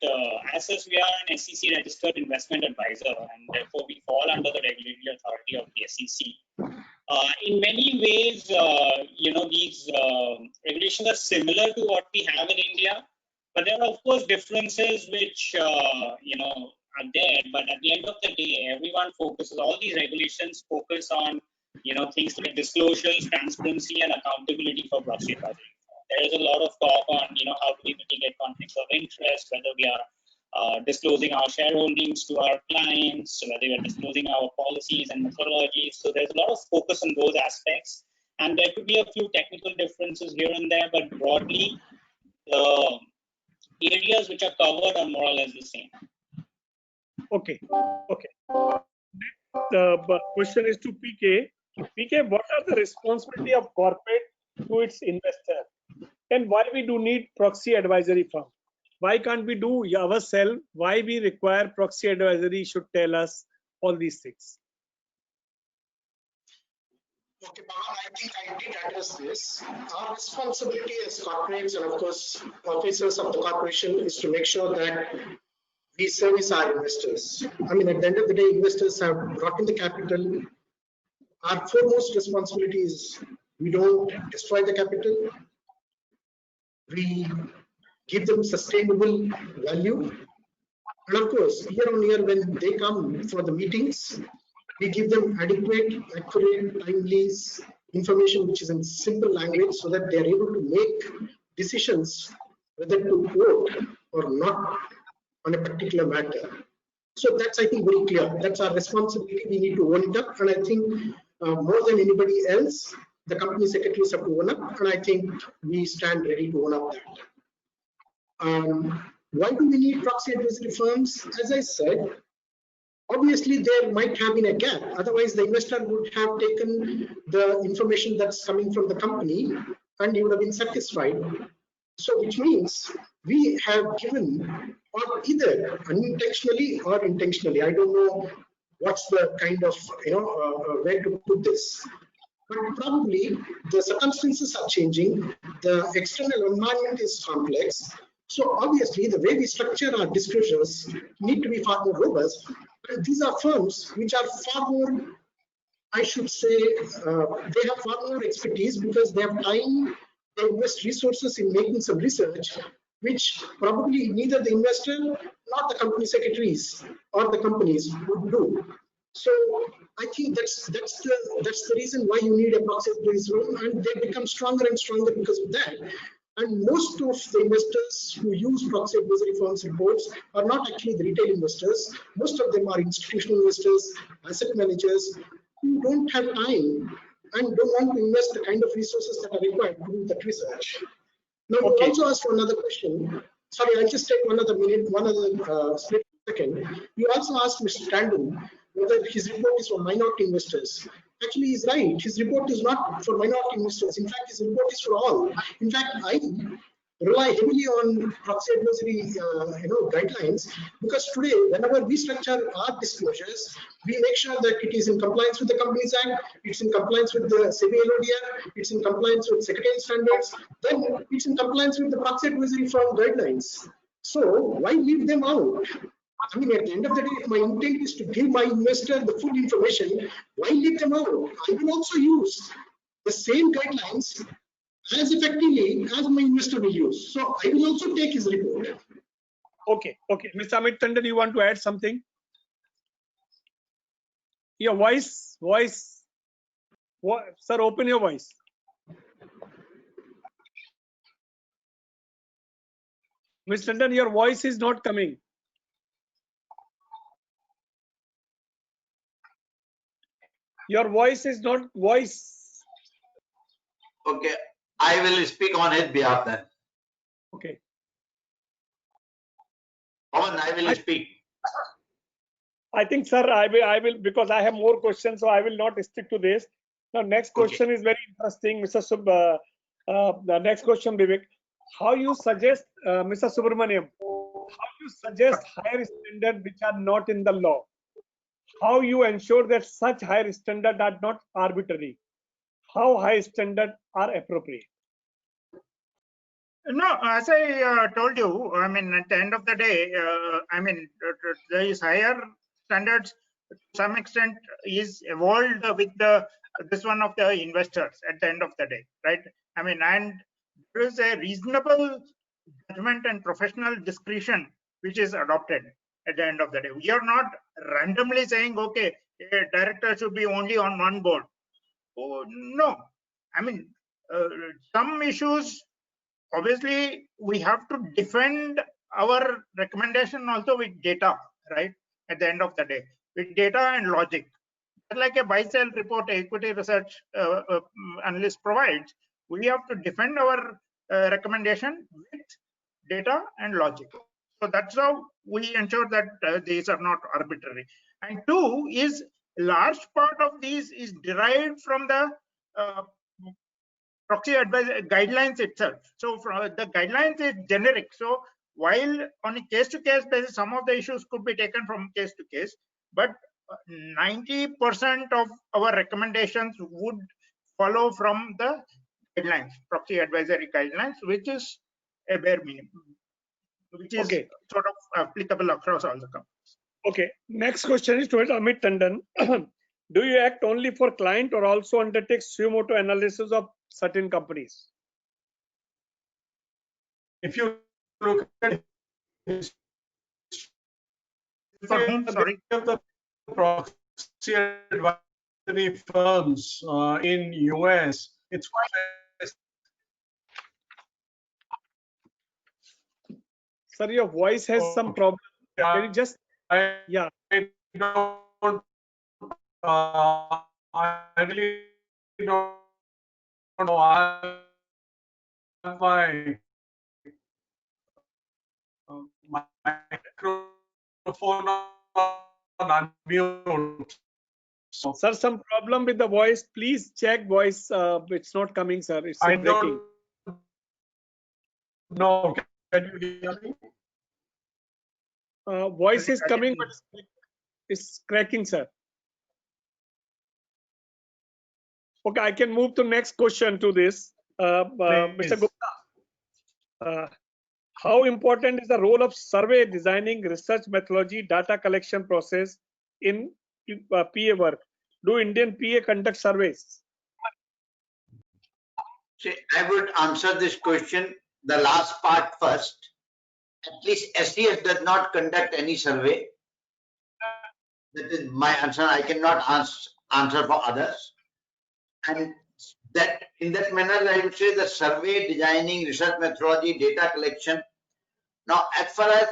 ASIS, we are an SEC registered investment advisor, and therefore we fall under the regulatory authority of the SEC. In many ways, you know, these regulations are similar to what we have in India, but there are of course differences which you know are there. But at the end of the day, everyone focuses. All these regulations focus on, you know, things like disclosures, transparency, and accountability for proxy advisory. There is a lot of talk on, you know, how do we mitigate conflicts of interest, whether we are disclosing our shareholdings to our clients, whether we are disclosing our policies and methodologies. So there's a lot of focus on those aspects. And there could be a few technical differences here and there, but broadly, the areas which are covered are more or less the same. Okay. Okay. The question is to PK. PK, what are the responsibility of corporate to its investor? And why we do need proxy advisory firm? Why can't we do ourselves? Why we require proxy advisory should tell us all these things? Okay, Bhavan, I think I did address this. Our responsibility as corporates and of course officers of the corporation is to make sure that we service our investors. I mean, at the end of the day, investors have brought in the capital. Our foremost responsibility is we don't destroy the capital. We give them sustainable value. And of course, year on year, when they come for the meetings, we give them adequate, accurate, timely information which is in simple language so that they are able to make decisions whether to vote or not on a particular matter. So that's, I think, very clear. That's our responsibility. We need to own it up. And I think more than anybody else, the company secretaries have to own up. And I think we stand ready to own up that. Why do we need proxy advisory firms? As I said, obviously there might have been a gap. Otherwise, the investor would have taken the information that's coming from the company and he would have been satisfied. So which means we have given, or either unintentionally or intentionally, I don't know what's the kind of, where to put this. But probably the circumstances are changing. The external environment is complex. So obviously the way we structure our disclosures need to be far more robust. And these are firms which are far more, I should say, they have far more expertise because they have time, they invest resources in making some research, which probably neither the investor nor the company secretaries or the companies would do. So I think that's the reason why you need a proxy advisory firm, and they become stronger and stronger because of that. And most of the investors who use proxy advisory firms reports are not actually the retail investors. Most of them are institutional investors, asset managers who don't have time and don't want to invest the kind of resources that are required to do that research. Now, you also asked for another question. Sorry, I'll just take one other split second. You also asked Mr. Tandon whether his report is for minority investors. Actually, he's right. His report is not for minority investors. In fact, his report is for all. In fact, I rely heavily on proxy advisory guidelines because today, whenever we structure our disclosures, we make sure that it is in compliance with the Companies Act, it's in compliance with the SEBI LODR, it's in compliance with secretarial standards, then it's in compliance with the proxy advisory firm guidelines. So why leave them out? I mean, at the end of the day, if my intent is to give my investor the full information, why leave them out? I will also use the same guidelines as effectively as my investor will use. So I will also take his report. Okay, okay. Mr. Amit Tandon, you want to add something? Your voice. Sir, open your voice. Mr. Tandon, your voice is not coming. Your voice is not voice. Okay, I will speak on his behalf then. Okay. Pawan, I will speak. I think, sir, I will because I have more questions, so I will not stick to this. Now, next question is very interesting, Mr. The next question, Vivek. How you suggest, Mr. Subramaniam, how you suggest higher standards which are not in the law? How you ensure that such higher standards are not arbitrary? How high standards are appropriate? No, as I told you, I mean, at the end of the day, I mean, there is higher standards to some extent is evolved with this one of the investors at the end of the day, right? I mean, and there is a reasonable judgment and professional discretion which is adopted at the end of the day. We are not randomly saying, okay, a director should be only on one board. Oh, no, I mean, some issues, obviously, we have to defend our recommendation also with data, right? At the end of the day, with data and logic. Like a buy-sell report, equity research analyst provides, we have to defend our recommendation with data and logic. So that's how we ensure that these are not arbitrary. And two is large part of these is derived from the proxy advisory guidelines itself. So the guidelines is generic. So while on a case-to-case basis, some of the issues could be taken from case to case, but 90% of our recommendations would follow from the guidelines, proxy advisory guidelines, which is a bare minimum, which is sort of applicable across all the companies. Okay. Next question is to Amit Tandon. Do you act only for client or also undertake suo analysis of certain companies? If you look at For whom? Sorry. the proxy advisory firms in US, it's quite. Sir, your voice has some problem. Can you just I don't. I really don't know. My microphone on unmute. So sir, some problem with the voice. Please check voice. It's not coming, sir. It's I breaking. don't know. Can you hear me? Voice is coming, but it's cracking, sir. Okay, I can move to next question to this. Mr. Gupta, how important is the role of survey designing, research methodology, data collection process in PA work? Do Indian PA conduct surveys? See, I would answer this question, the last part first. At least SES does not conduct any survey. That is my answer. I cannot answer for others. And that in that manner, I would say the survey designing, research methodology, data collection. Now, as far as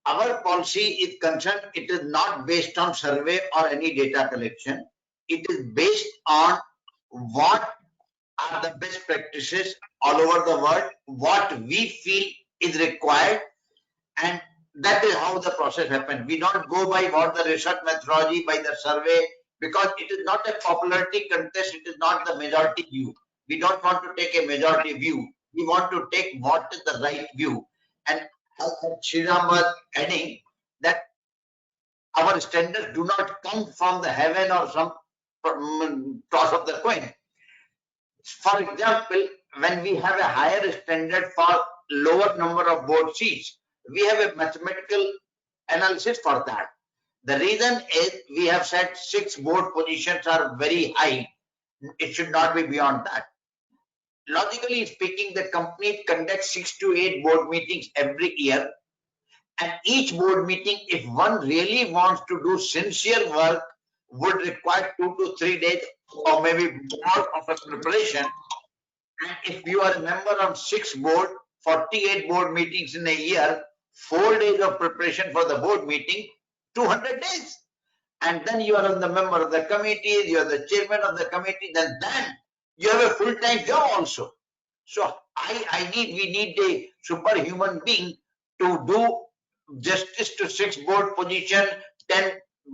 our policy is concerned, it is not based on survey or any data collection. It is based on what are the best practices all over the world, what we feel is required, and that is how the process happens. We don't go by what the research methodology, by the survey, because it is not a popularity contest, it is not the majority view. We don't want to take a majority view. We want to take what is the right view. And as Sriram was adding, that our standards do not come from the heaven or some toss of the coin. For example, when we have a higher standard for lower number of board seats, we have a mathematical analysis for that. The reason is we have said 6 board positions are very high. It should not be beyond that. Logically speaking, the company conducts 6 to 8 board meetings every year. And each board meeting, if one really wants to do sincere work, would require 2 to 3 days or maybe more of a preparation. And if you are a member on 6 board, 48 board meetings in a year, 4 days of preparation for the board meeting, 200 days. And then you are the member of the committee, you are the chairman of the committee, then you have a full-time job also. So we need a superhuman being to do justice to 6 board position, 10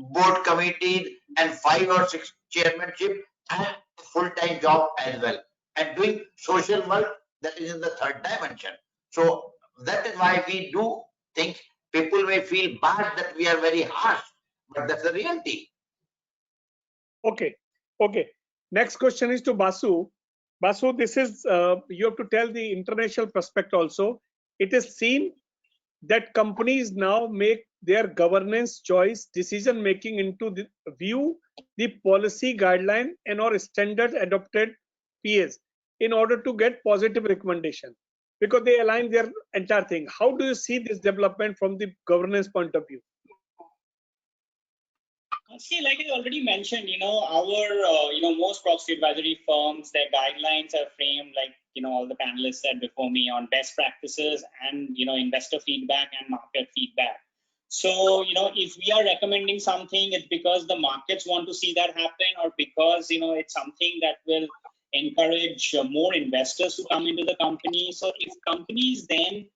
board committees, and 5 or 6 chairmanship, and full-time job as well. And doing social work, that is in the 3rd dimension. So that is why we do things. People may feel bad that we are very harsh, but that's the reality. Okay. Next question is to Basu. Basu, this is you have to tell the international perspective also. It is seen that companies now make their governance choice decision making into the view the policy guideline and or standard adopted PAs in order to get positive recommendation, because they align their entire thing. How do you see this development from the governance point of view? See, like I already mentioned, most proxy advisory firms, their guidelines are framed like, all the panelists said before me on best practices and, investor feedback and market feedback. So, if we are recommending something, it's because the markets want to see that happen, or because, it's something that will encourage more investors to come into the company. So if companies then,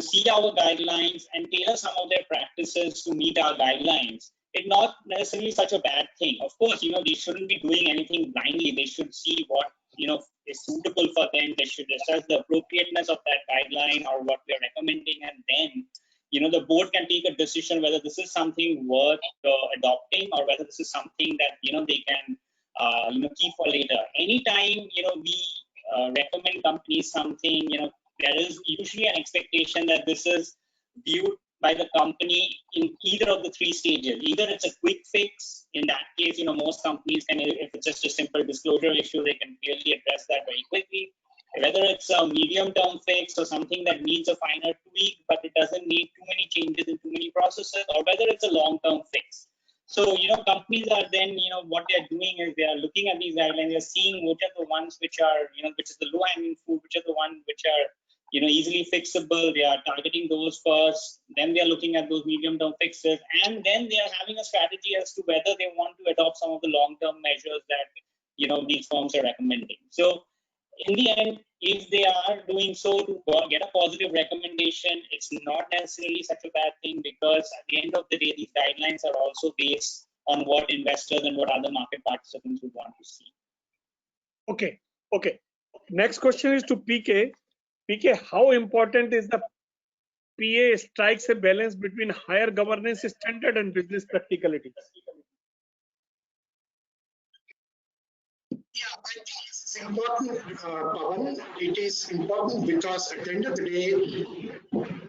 see our guidelines and tailor some of their practices to meet our guidelines, it's not necessarily such a bad thing. Of course, they shouldn't be doing anything blindly. They should see what, is suitable for them. They should assess the appropriateness of that guideline or what we're recommending. And then, the board can take a decision whether this is something worth adopting, or whether this is something that, they can, keep for later. Anytime, we recommend companies something, there is usually an expectation that this is viewed by the company in either of the three stages. Either it's a quick fix. In that case, most companies can, if it's just a simple disclosure issue, they can clearly address that very quickly. Whether it's a medium-term fix or something that needs a finer tweak, but it doesn't need too many changes in too many processes, or whether it's a long-term fix. So, companies are then, what they're doing is they are looking at these guidelines, they're seeing which are the ones which are, which is the low-hanging fruit, which are the ones which are, easily fixable. They are targeting those first, then they are looking at those medium-term fixes, and then they are having a strategy as to whether they want to adopt some of the long-term measures that, these firms are recommending. So in the end, if they are doing so to get a positive recommendation, it's not necessarily such a bad thing, because at the end of the day, these guidelines are also based on what investors and what other market participants would want to see. Okay. Next question is to PK. PK, how important is the PA strikes a balance between higher governance standard and business practicality? Yeah, I think this is important, Pawan. It is important because at the end of the day,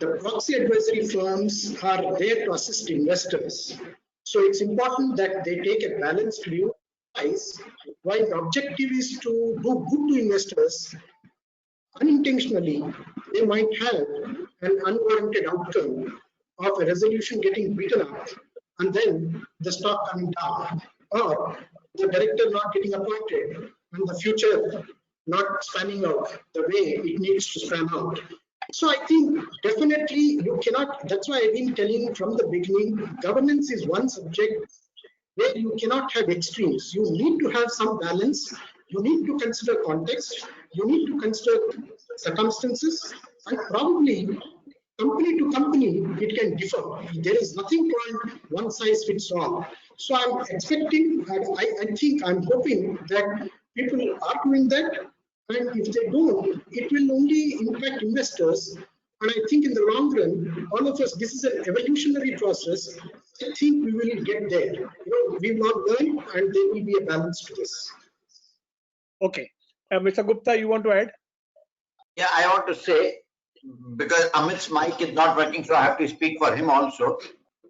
the proxy advisory firms are there to assist investors. So it's important that they take a balanced view. While the objective is to do good to investors, unintentionally, they might have an unwarranted outcome of a resolution getting beaten up and then the stock coming down, or the director not getting appointed and the future not spanning out the way it needs to span out. So I think definitely you cannot, that's why I've been telling from the beginning, governance is one subject where you cannot have extremes. You need to have some balance. You need to consider context. You need to consider circumstances, and probably company to company, it can differ. There is nothing called one size fits all. So I'm expecting, I'm hoping that people are doing that. And if they don't, it will only impact investors. And I think in the long run, all of us, this is an evolutionary process. I think we will get there. We will all learn, and there will be a balance to this. Okay. Mr. Gupta, you want to add? Yeah, I want to say, because Amit's mic is not working, so I have to speak for him also.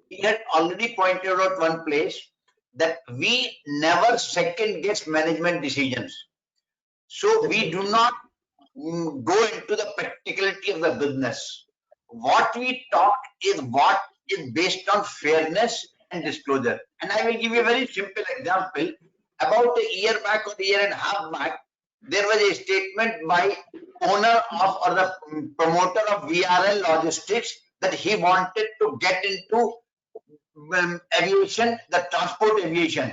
He had already pointed out one place that we never second guess management decisions. So we do not go into the practicality of the business. What we talk is what is based on fairness and disclosure. And I will give you a very simple example. About a year back or a year and a half back, there was a statement by owner of or the promoter of VRL Logistics that he wanted to get into aviation, the transport aviation,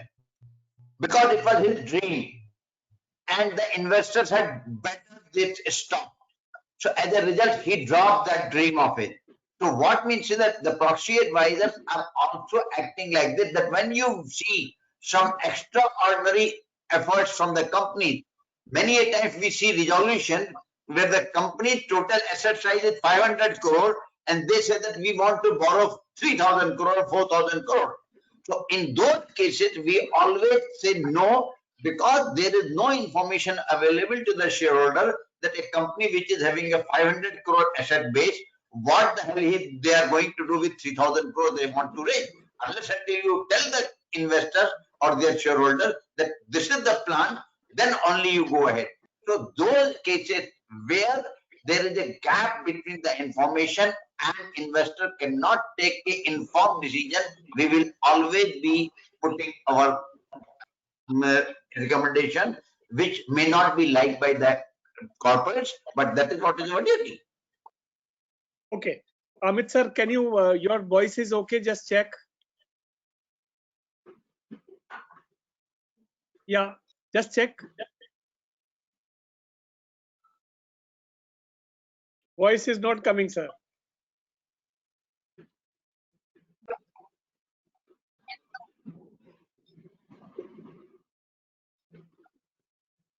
because it was his dream, and the investors had better this stock. So as a result, he dropped that dream of it. So what means is that the proxy advisors are also acting like this, that when you see some extraordinary efforts from the company, many a times we see resolution where the company's total asset size is 500 crore and they say that we want to borrow 3,000 crore, 4,000 crore. So in those cases, we always say no, because there is no information available to the shareholder that a company which is having a 500 crore asset base, what the hell they are going to do with 3,000 crore they want to raise. Unless until you tell the investor or their shareholder that this is the plan, then only you go ahead. So those cases where there is a gap between the information and investor cannot take an informed decision, we will always be putting our recommendation, which may not be liked by the corporates, but that is what is our duty. Okay. Amit sir, can you, your voice is okay? Just check. Yeah, just check. Voice is not coming, sir.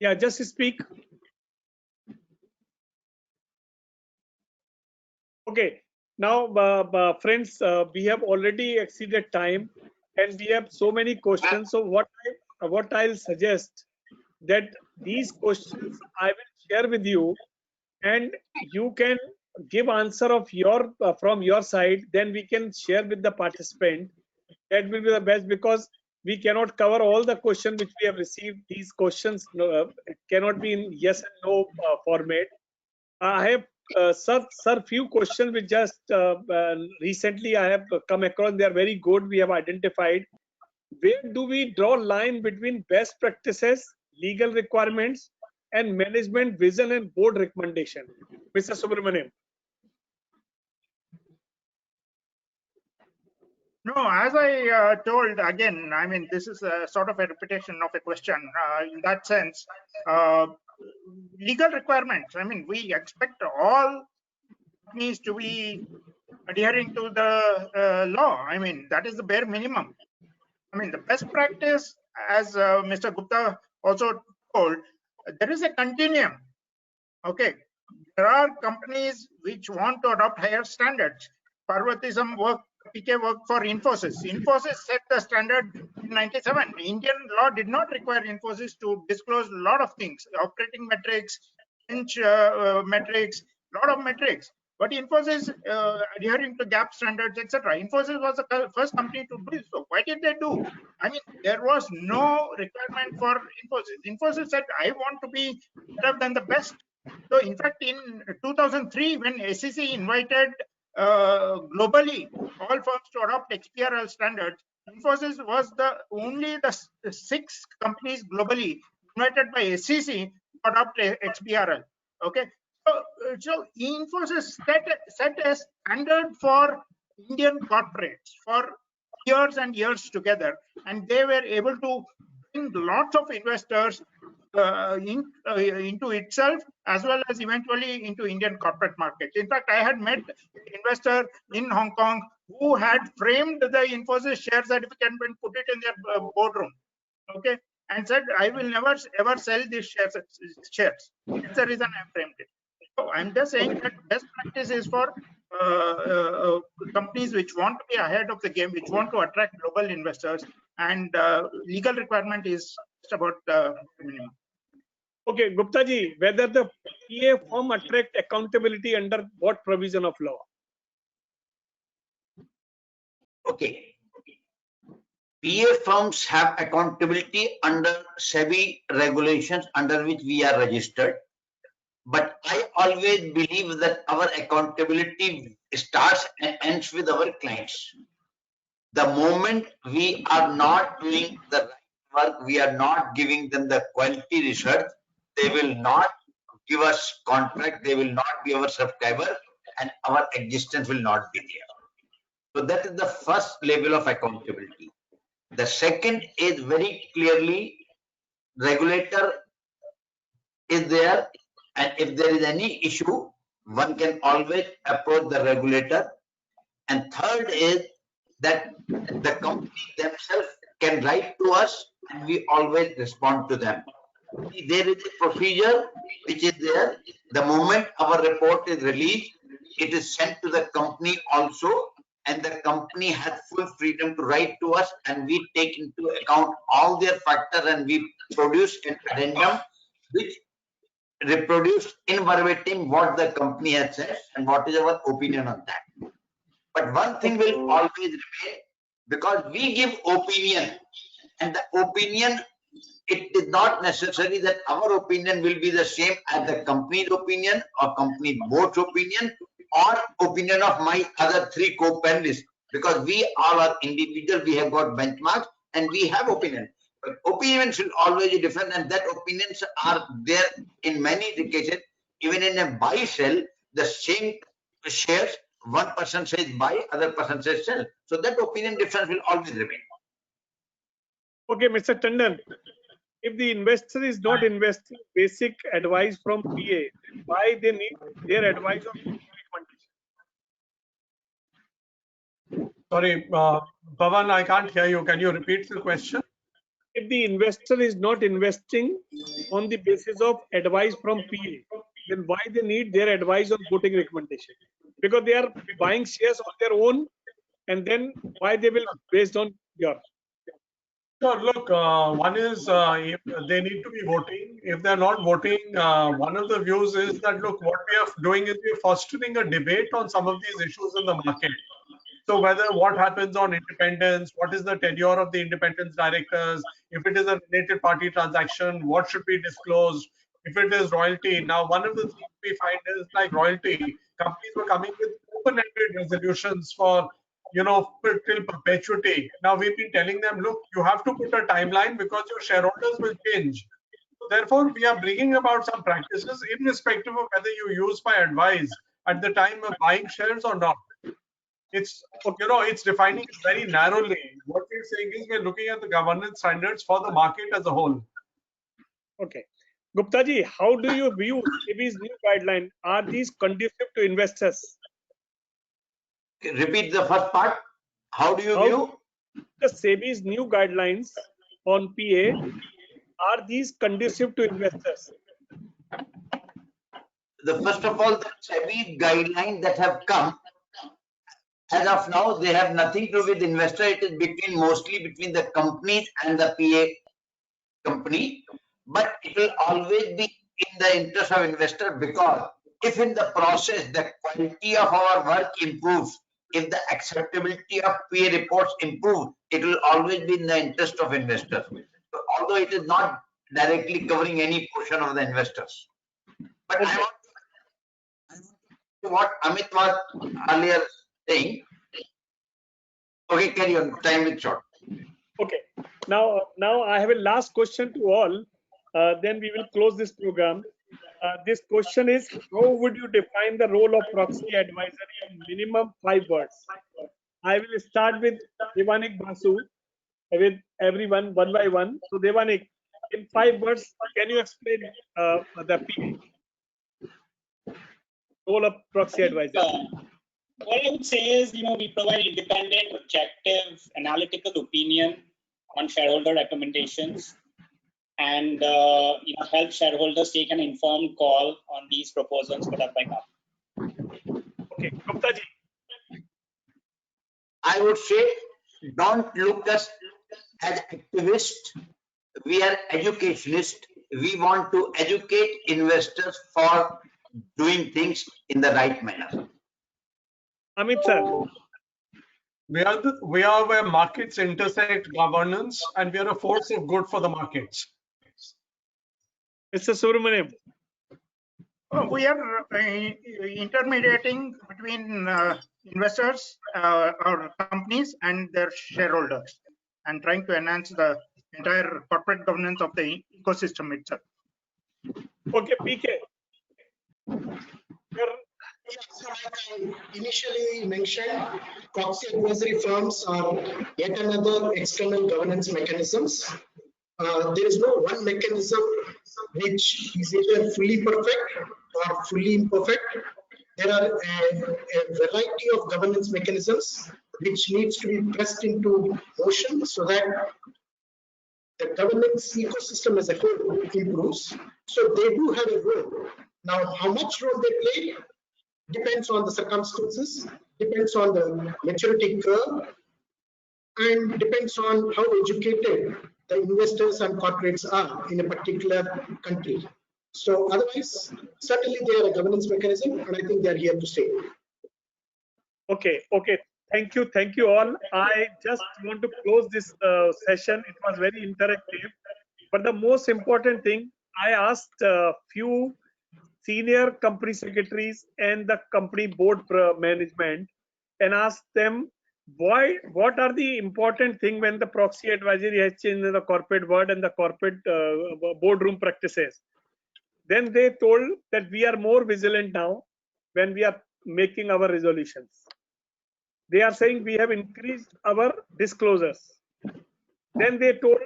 Yeah, just speak. Okay. Now, friends, we have already exceeded time, and we have so many questions. So what I'll suggest that these questions I will share with you, and you can give answer of your from your side. Then we can share with the participant. That will be the best, because we cannot cover all the questions which we have received. These questions cannot be in yes and no format. I have sir, few questions which just recently I have come across. They are very good. We have identified. Where do we draw line between best practices, legal requirements, and management vision and board recommendation? Mr. Subramaniam. No, as I told again, I mean, this is a sort of a repetition of a question in that sense. Legal requirements, I mean, we expect all companies to be adhering to the law. I mean, that is the bare minimum. I mean, the best practice, as Mr. Gupta also told, there is a continuum. Okay, there are companies which want to adopt higher standards. Parvatism work, PK worked for Infosys. Infosys set the standard in '97. Indian law did not require Infosys to disclose a lot of things, operating metrics, bench metrics, lot of metrics. But Infosys adhering to gap standards, etc. Infosys was the first company to do so. Why did they do? I mean, there was no requirement for Infosys. Infosys said, I want to be better than the best. So in fact, in 2003, when SEC invited globally all firms to adopt XBRL standards, Infosys was only the 6 companies globally invited by SEC to adopt XBRL. Okay, so Infosys set a standard for Indian corporates for years and years together, and they were able to bring lots of investors into itself, as well as eventually into Indian corporate markets. In fact, I had met an investor in Hong Kong who had framed the Infosys share certificate and put it in their boardroom, okay, and said, I will never ever sell these shares. That's the reason I framed it. So I'm just saying that best practice is for companies which want to be ahead of the game, which want to attract global investors, and legal requirement is just about the minimum. Okay, Gupta ji, whether the PA firm attract accountability under what provision of law? Okay. PA firms have accountability under SEBI regulations under which we are registered. But I always believe that our accountability starts and ends with our clients. The moment we are not doing the right work, we are not giving them the quality research, they will not give us contract, they will not be our subscriber, and our existence will not be there. So that is the first level of accountability. The second is very clearly regulator is there, and if there is any issue, one can always approach the regulator. And third is that the company themselves can write to us and we always respond to them. There is a procedure which is there. The moment our report is released, it is sent to the company also, and the company has full freedom to write to us, and we take into account all their factors and we produce an addendum which reproduce in verbatim what the company has said and what is our opinion on that. But one thing will always remain, because we give opinion, and the opinion, it is not necessary that our opinion will be the same as the company's opinion or company board's opinion or opinion of my other 3 co-panelists, because we all are individual, we have got benchmarks, and we have opinion. But opinions will always be different, and that opinions are there in many cases. Even in a buy sell, the same shares, one person says buy, other person says sell. So that opinion difference will always remain. Okay, Mr. Tandon, if the investor is not investing basic advice from PA, why they need their advice on recommendation? Sorry, Pavan, I can't hear you. Can you repeat the question? If the investor is not investing on the basis of advice from PA, then why they need their advice on voting recommendation? Because they are buying shares on their own, and then why they will based on your. Sure, look, one is if they need to be voting. If they're not voting, one of the views is that, look, what we are doing is we're fostering a debate on some of these issues in the market. So whether what happens on independence, what is the tenure of the independence directors, if it is a related party transaction, what should be disclosed, if it is royalty. Now, one of the things we find is like royalty, companies were coming with open-ended resolutions for, till perpetuity. Now we've been telling them, look, you have to put a timeline because your shareholders will change. So therefore, we are bringing about some practices irrespective of whether you use my advice at the time of buying shares or not. It's, it's defining it very narrowly. What we're saying is we're looking at the governance standards for the market as a whole. Okay. Gupta ji, how do you view SEBI's new guideline? Are these conducive to investors? Repeat the first part. How do you view? The SEBI's new guidelines on PA, are these conducive to investors? First of all, the SEBI guidelines that have come, as of now, they have nothing to do with investor. It is mostly between the companies and the PA company. But it will always be in the interest of investor, because if in the process the quality of our work improves, if the acceptability of PA reports improve, it will always be in the interest of investors. So, although it is not directly covering any portion of the investors. But I want what Amit was earlier saying. Okay, carry on. Time is short. Okay. Now I have a last question to all. Then we will close this program. This question is: how would you define the role of proxy advisory in minimum 5 words? I will start with Devanik Basu, with everyone one by one. So Devanik, in 5 words, can you explain the role of proxy advisor? What I would say is, we provide independent, objective, analytical opinion on shareholder recommendations, and help shareholders take an informed call on these proposals put up by company. Okay, Gupta ji. I would say, don't look us as activists. We are educationists. We want to educate investors for doing things in the right manner. Amit sir. We are where markets intersect governance, and we are a force of good for the markets. Mr. Subramaniam. We are intermediating between investors or companies and their shareholders, and trying to enhance the entire corporate governance of the ecosystem itself. Okay, PK. So like I initially mentioned, proxy advisory firms are yet another external governance mechanisms. There is no one mechanism which is either fully perfect or fully imperfect. There are a variety of governance mechanisms which needs to be pressed into motion so that the governance ecosystem as a whole improves. So they do have a role. Now, how much role they play depends on the circumstances, depends on the maturity curve, and depends on how educated the investors and corporates are in a particular country. So otherwise, certainly they are a governance mechanism, and I think they are here to stay. Okay. Thank you all. I just want to close this session. It was very interactive. But the most important thing, I asked a few senior company secretaries and the company board management and asked them what are the important thing when the proxy advisory has changed in the corporate world and the corporate boardroom practices? Then they told that we are more vigilant now when we are making our resolutions. They are saying we have increased our disclosures. Then they told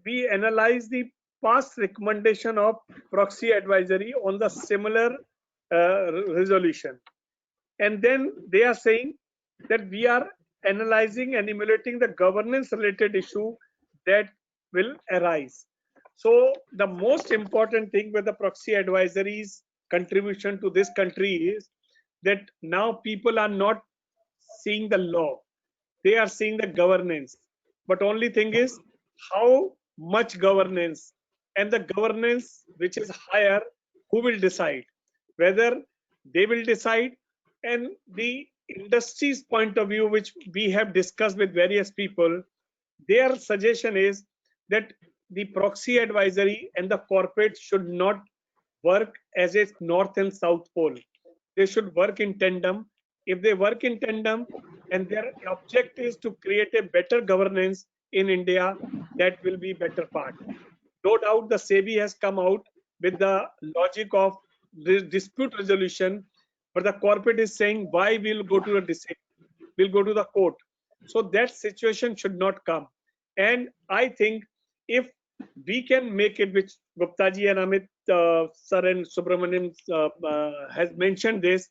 we analyze the past recommendation of proxy advisory on the similar resolution. And then they are saying that we are analyzing and emulating the governance related issue that will arise. So the most important thing with the proxy advisory's contribution to this country is that now people are not seeing the law, they are seeing the governance. But only thing is how much governance, and the governance which is higher, who will decide? Whether they will decide, and the industry's point of view, which we have discussed with various people, their suggestion is that the proxy advisory and the corporate should not work as a north and south pole. They should work in tandem. If they work in tandem and their object is to create a better governance in India, that will be better part. No doubt the SEBI has come out with the logic of dispute resolution, but the corporate is saying why we'll go to the we'll go to the court. So that situation should not come. And I think if we can make it, which Gupta ji and Amit sir and Subramaniam has mentioned this,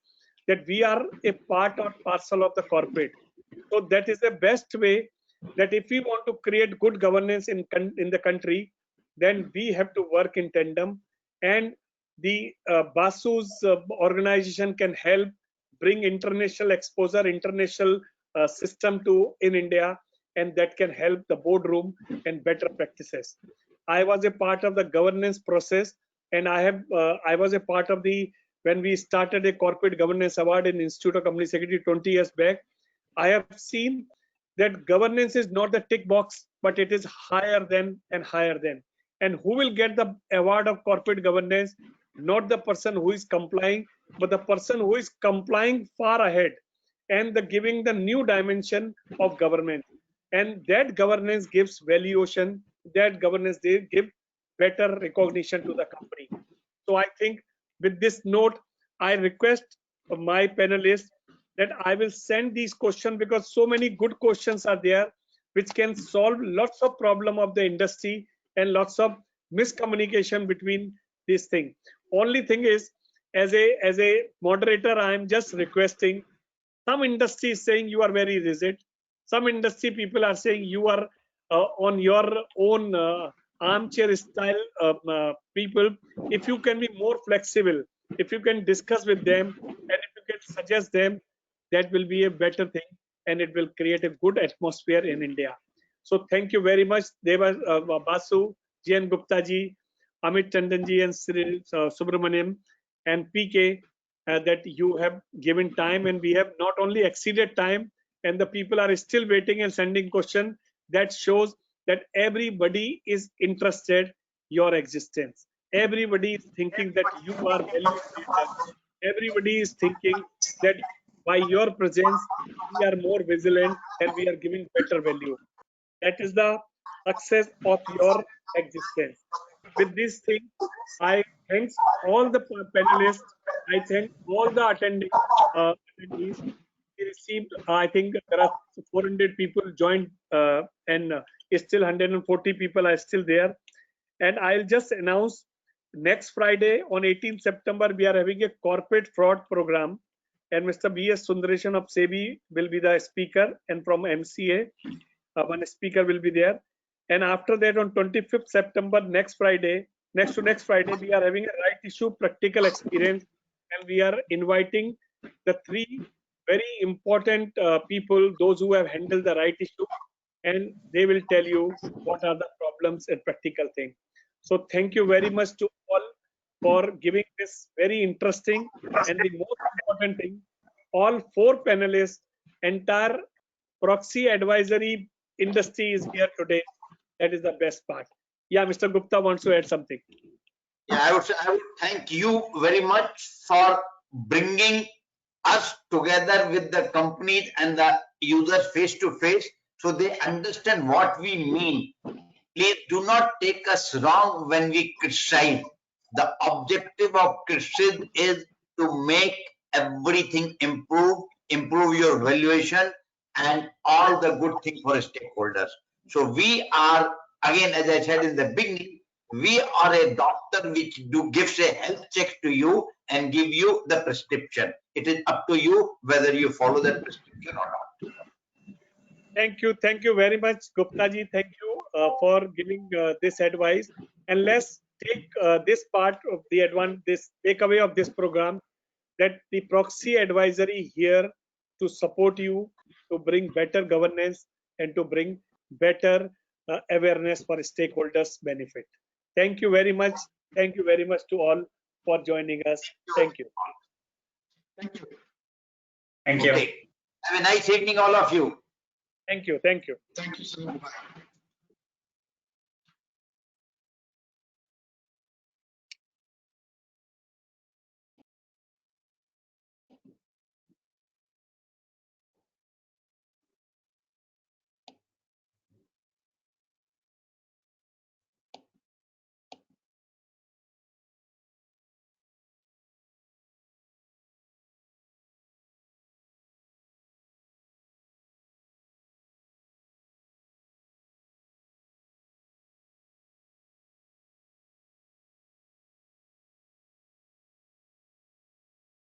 that we are a part or parcel of the corporate. So that is the best way, that if we want to create good governance in the country, then we have to work in tandem. And the Basu's organization can help bring international exposure, international system to in India, and that can help the boardroom and better practices. I was a part of the governance process, and I was a part of the, when we started a corporate governance award in Institute of Company Secretary 20 years back. I have seen that governance is not the tick box, but it is higher than and higher than. And who will get the award of corporate governance? Not the person who is complying, but the person who is complying far ahead and the giving the new dimension of government. And that governance gives valuation, that governance they give better recognition to the company. So I think with this note, I request my panelists that I will send these questions, because so many good questions are there which can solve lots of problem of the industry and lots of miscommunication between these things. Only thing is, as a moderator, I am just requesting, some industry is saying you are very rigid. Some industry people are saying you are on your own armchair style people. If you can be more flexible, if you can discuss with them, and if you can suggest them, that will be a better thing, and it will create a good atmosphere in India. So thank you very much, Basu, G.N. Gupta ji, Amit Tandon ji, and Subramaniam, and PK, that you have given time, and we have not only exceeded time, and the people are still waiting and sending questions. That shows that everybody is interested your existence. Everybody is thinking that you are value creators. Everybody is thinking that by your presence, we are more vigilant and we are giving better value. That is the success of your existence. With this thing, I thank all the panelists. I thank all the attendees. We received, I think there are 400 people joined, and still 140 people are still there. And I'll just announce, next Friday on 18th September, we are having a corporate fraud program, and Mr. B.S. Sundaresan of SEBI will be the speaker, and from MCA, one speaker will be there. And after that, on 25th September, next Friday, next to next Friday, we are having a right issue practical experience, and we are inviting the 3 very important people, those who have handled the right issue, and they will tell you what are the problems and practical things. So thank you very much to all for giving this very interesting, and the most important thing, all 4 panelists, entire proxy advisory industry is here today. That is the best part. Yeah, Mr. Gupta wants to add something. Yeah, I would thank you very much for bringing us together with the companies and the users face to face, so they understand what we mean. Please do not take us wrong when we criticize. The objective of criticism is to make everything improve your valuation and all the good things for stakeholders. So we are, again, as I said in the beginning, we are a doctor which gives a health check to you and give you the prescription. It is up to you whether you follow that prescription or not. Thank you very much, Gupta ji. Thank you for giving this advice. And let's take this part of this takeaway of this program, that the proxy advisory here to support you, to bring better governance and to bring better awareness for stakeholders' benefit. Thank you very much. Thank you very much to all for joining us. Thank you. Thank you. Thank you. Okay. Have a nice evening, all of you. Thank you. Thank you. Thank you so much. Bye.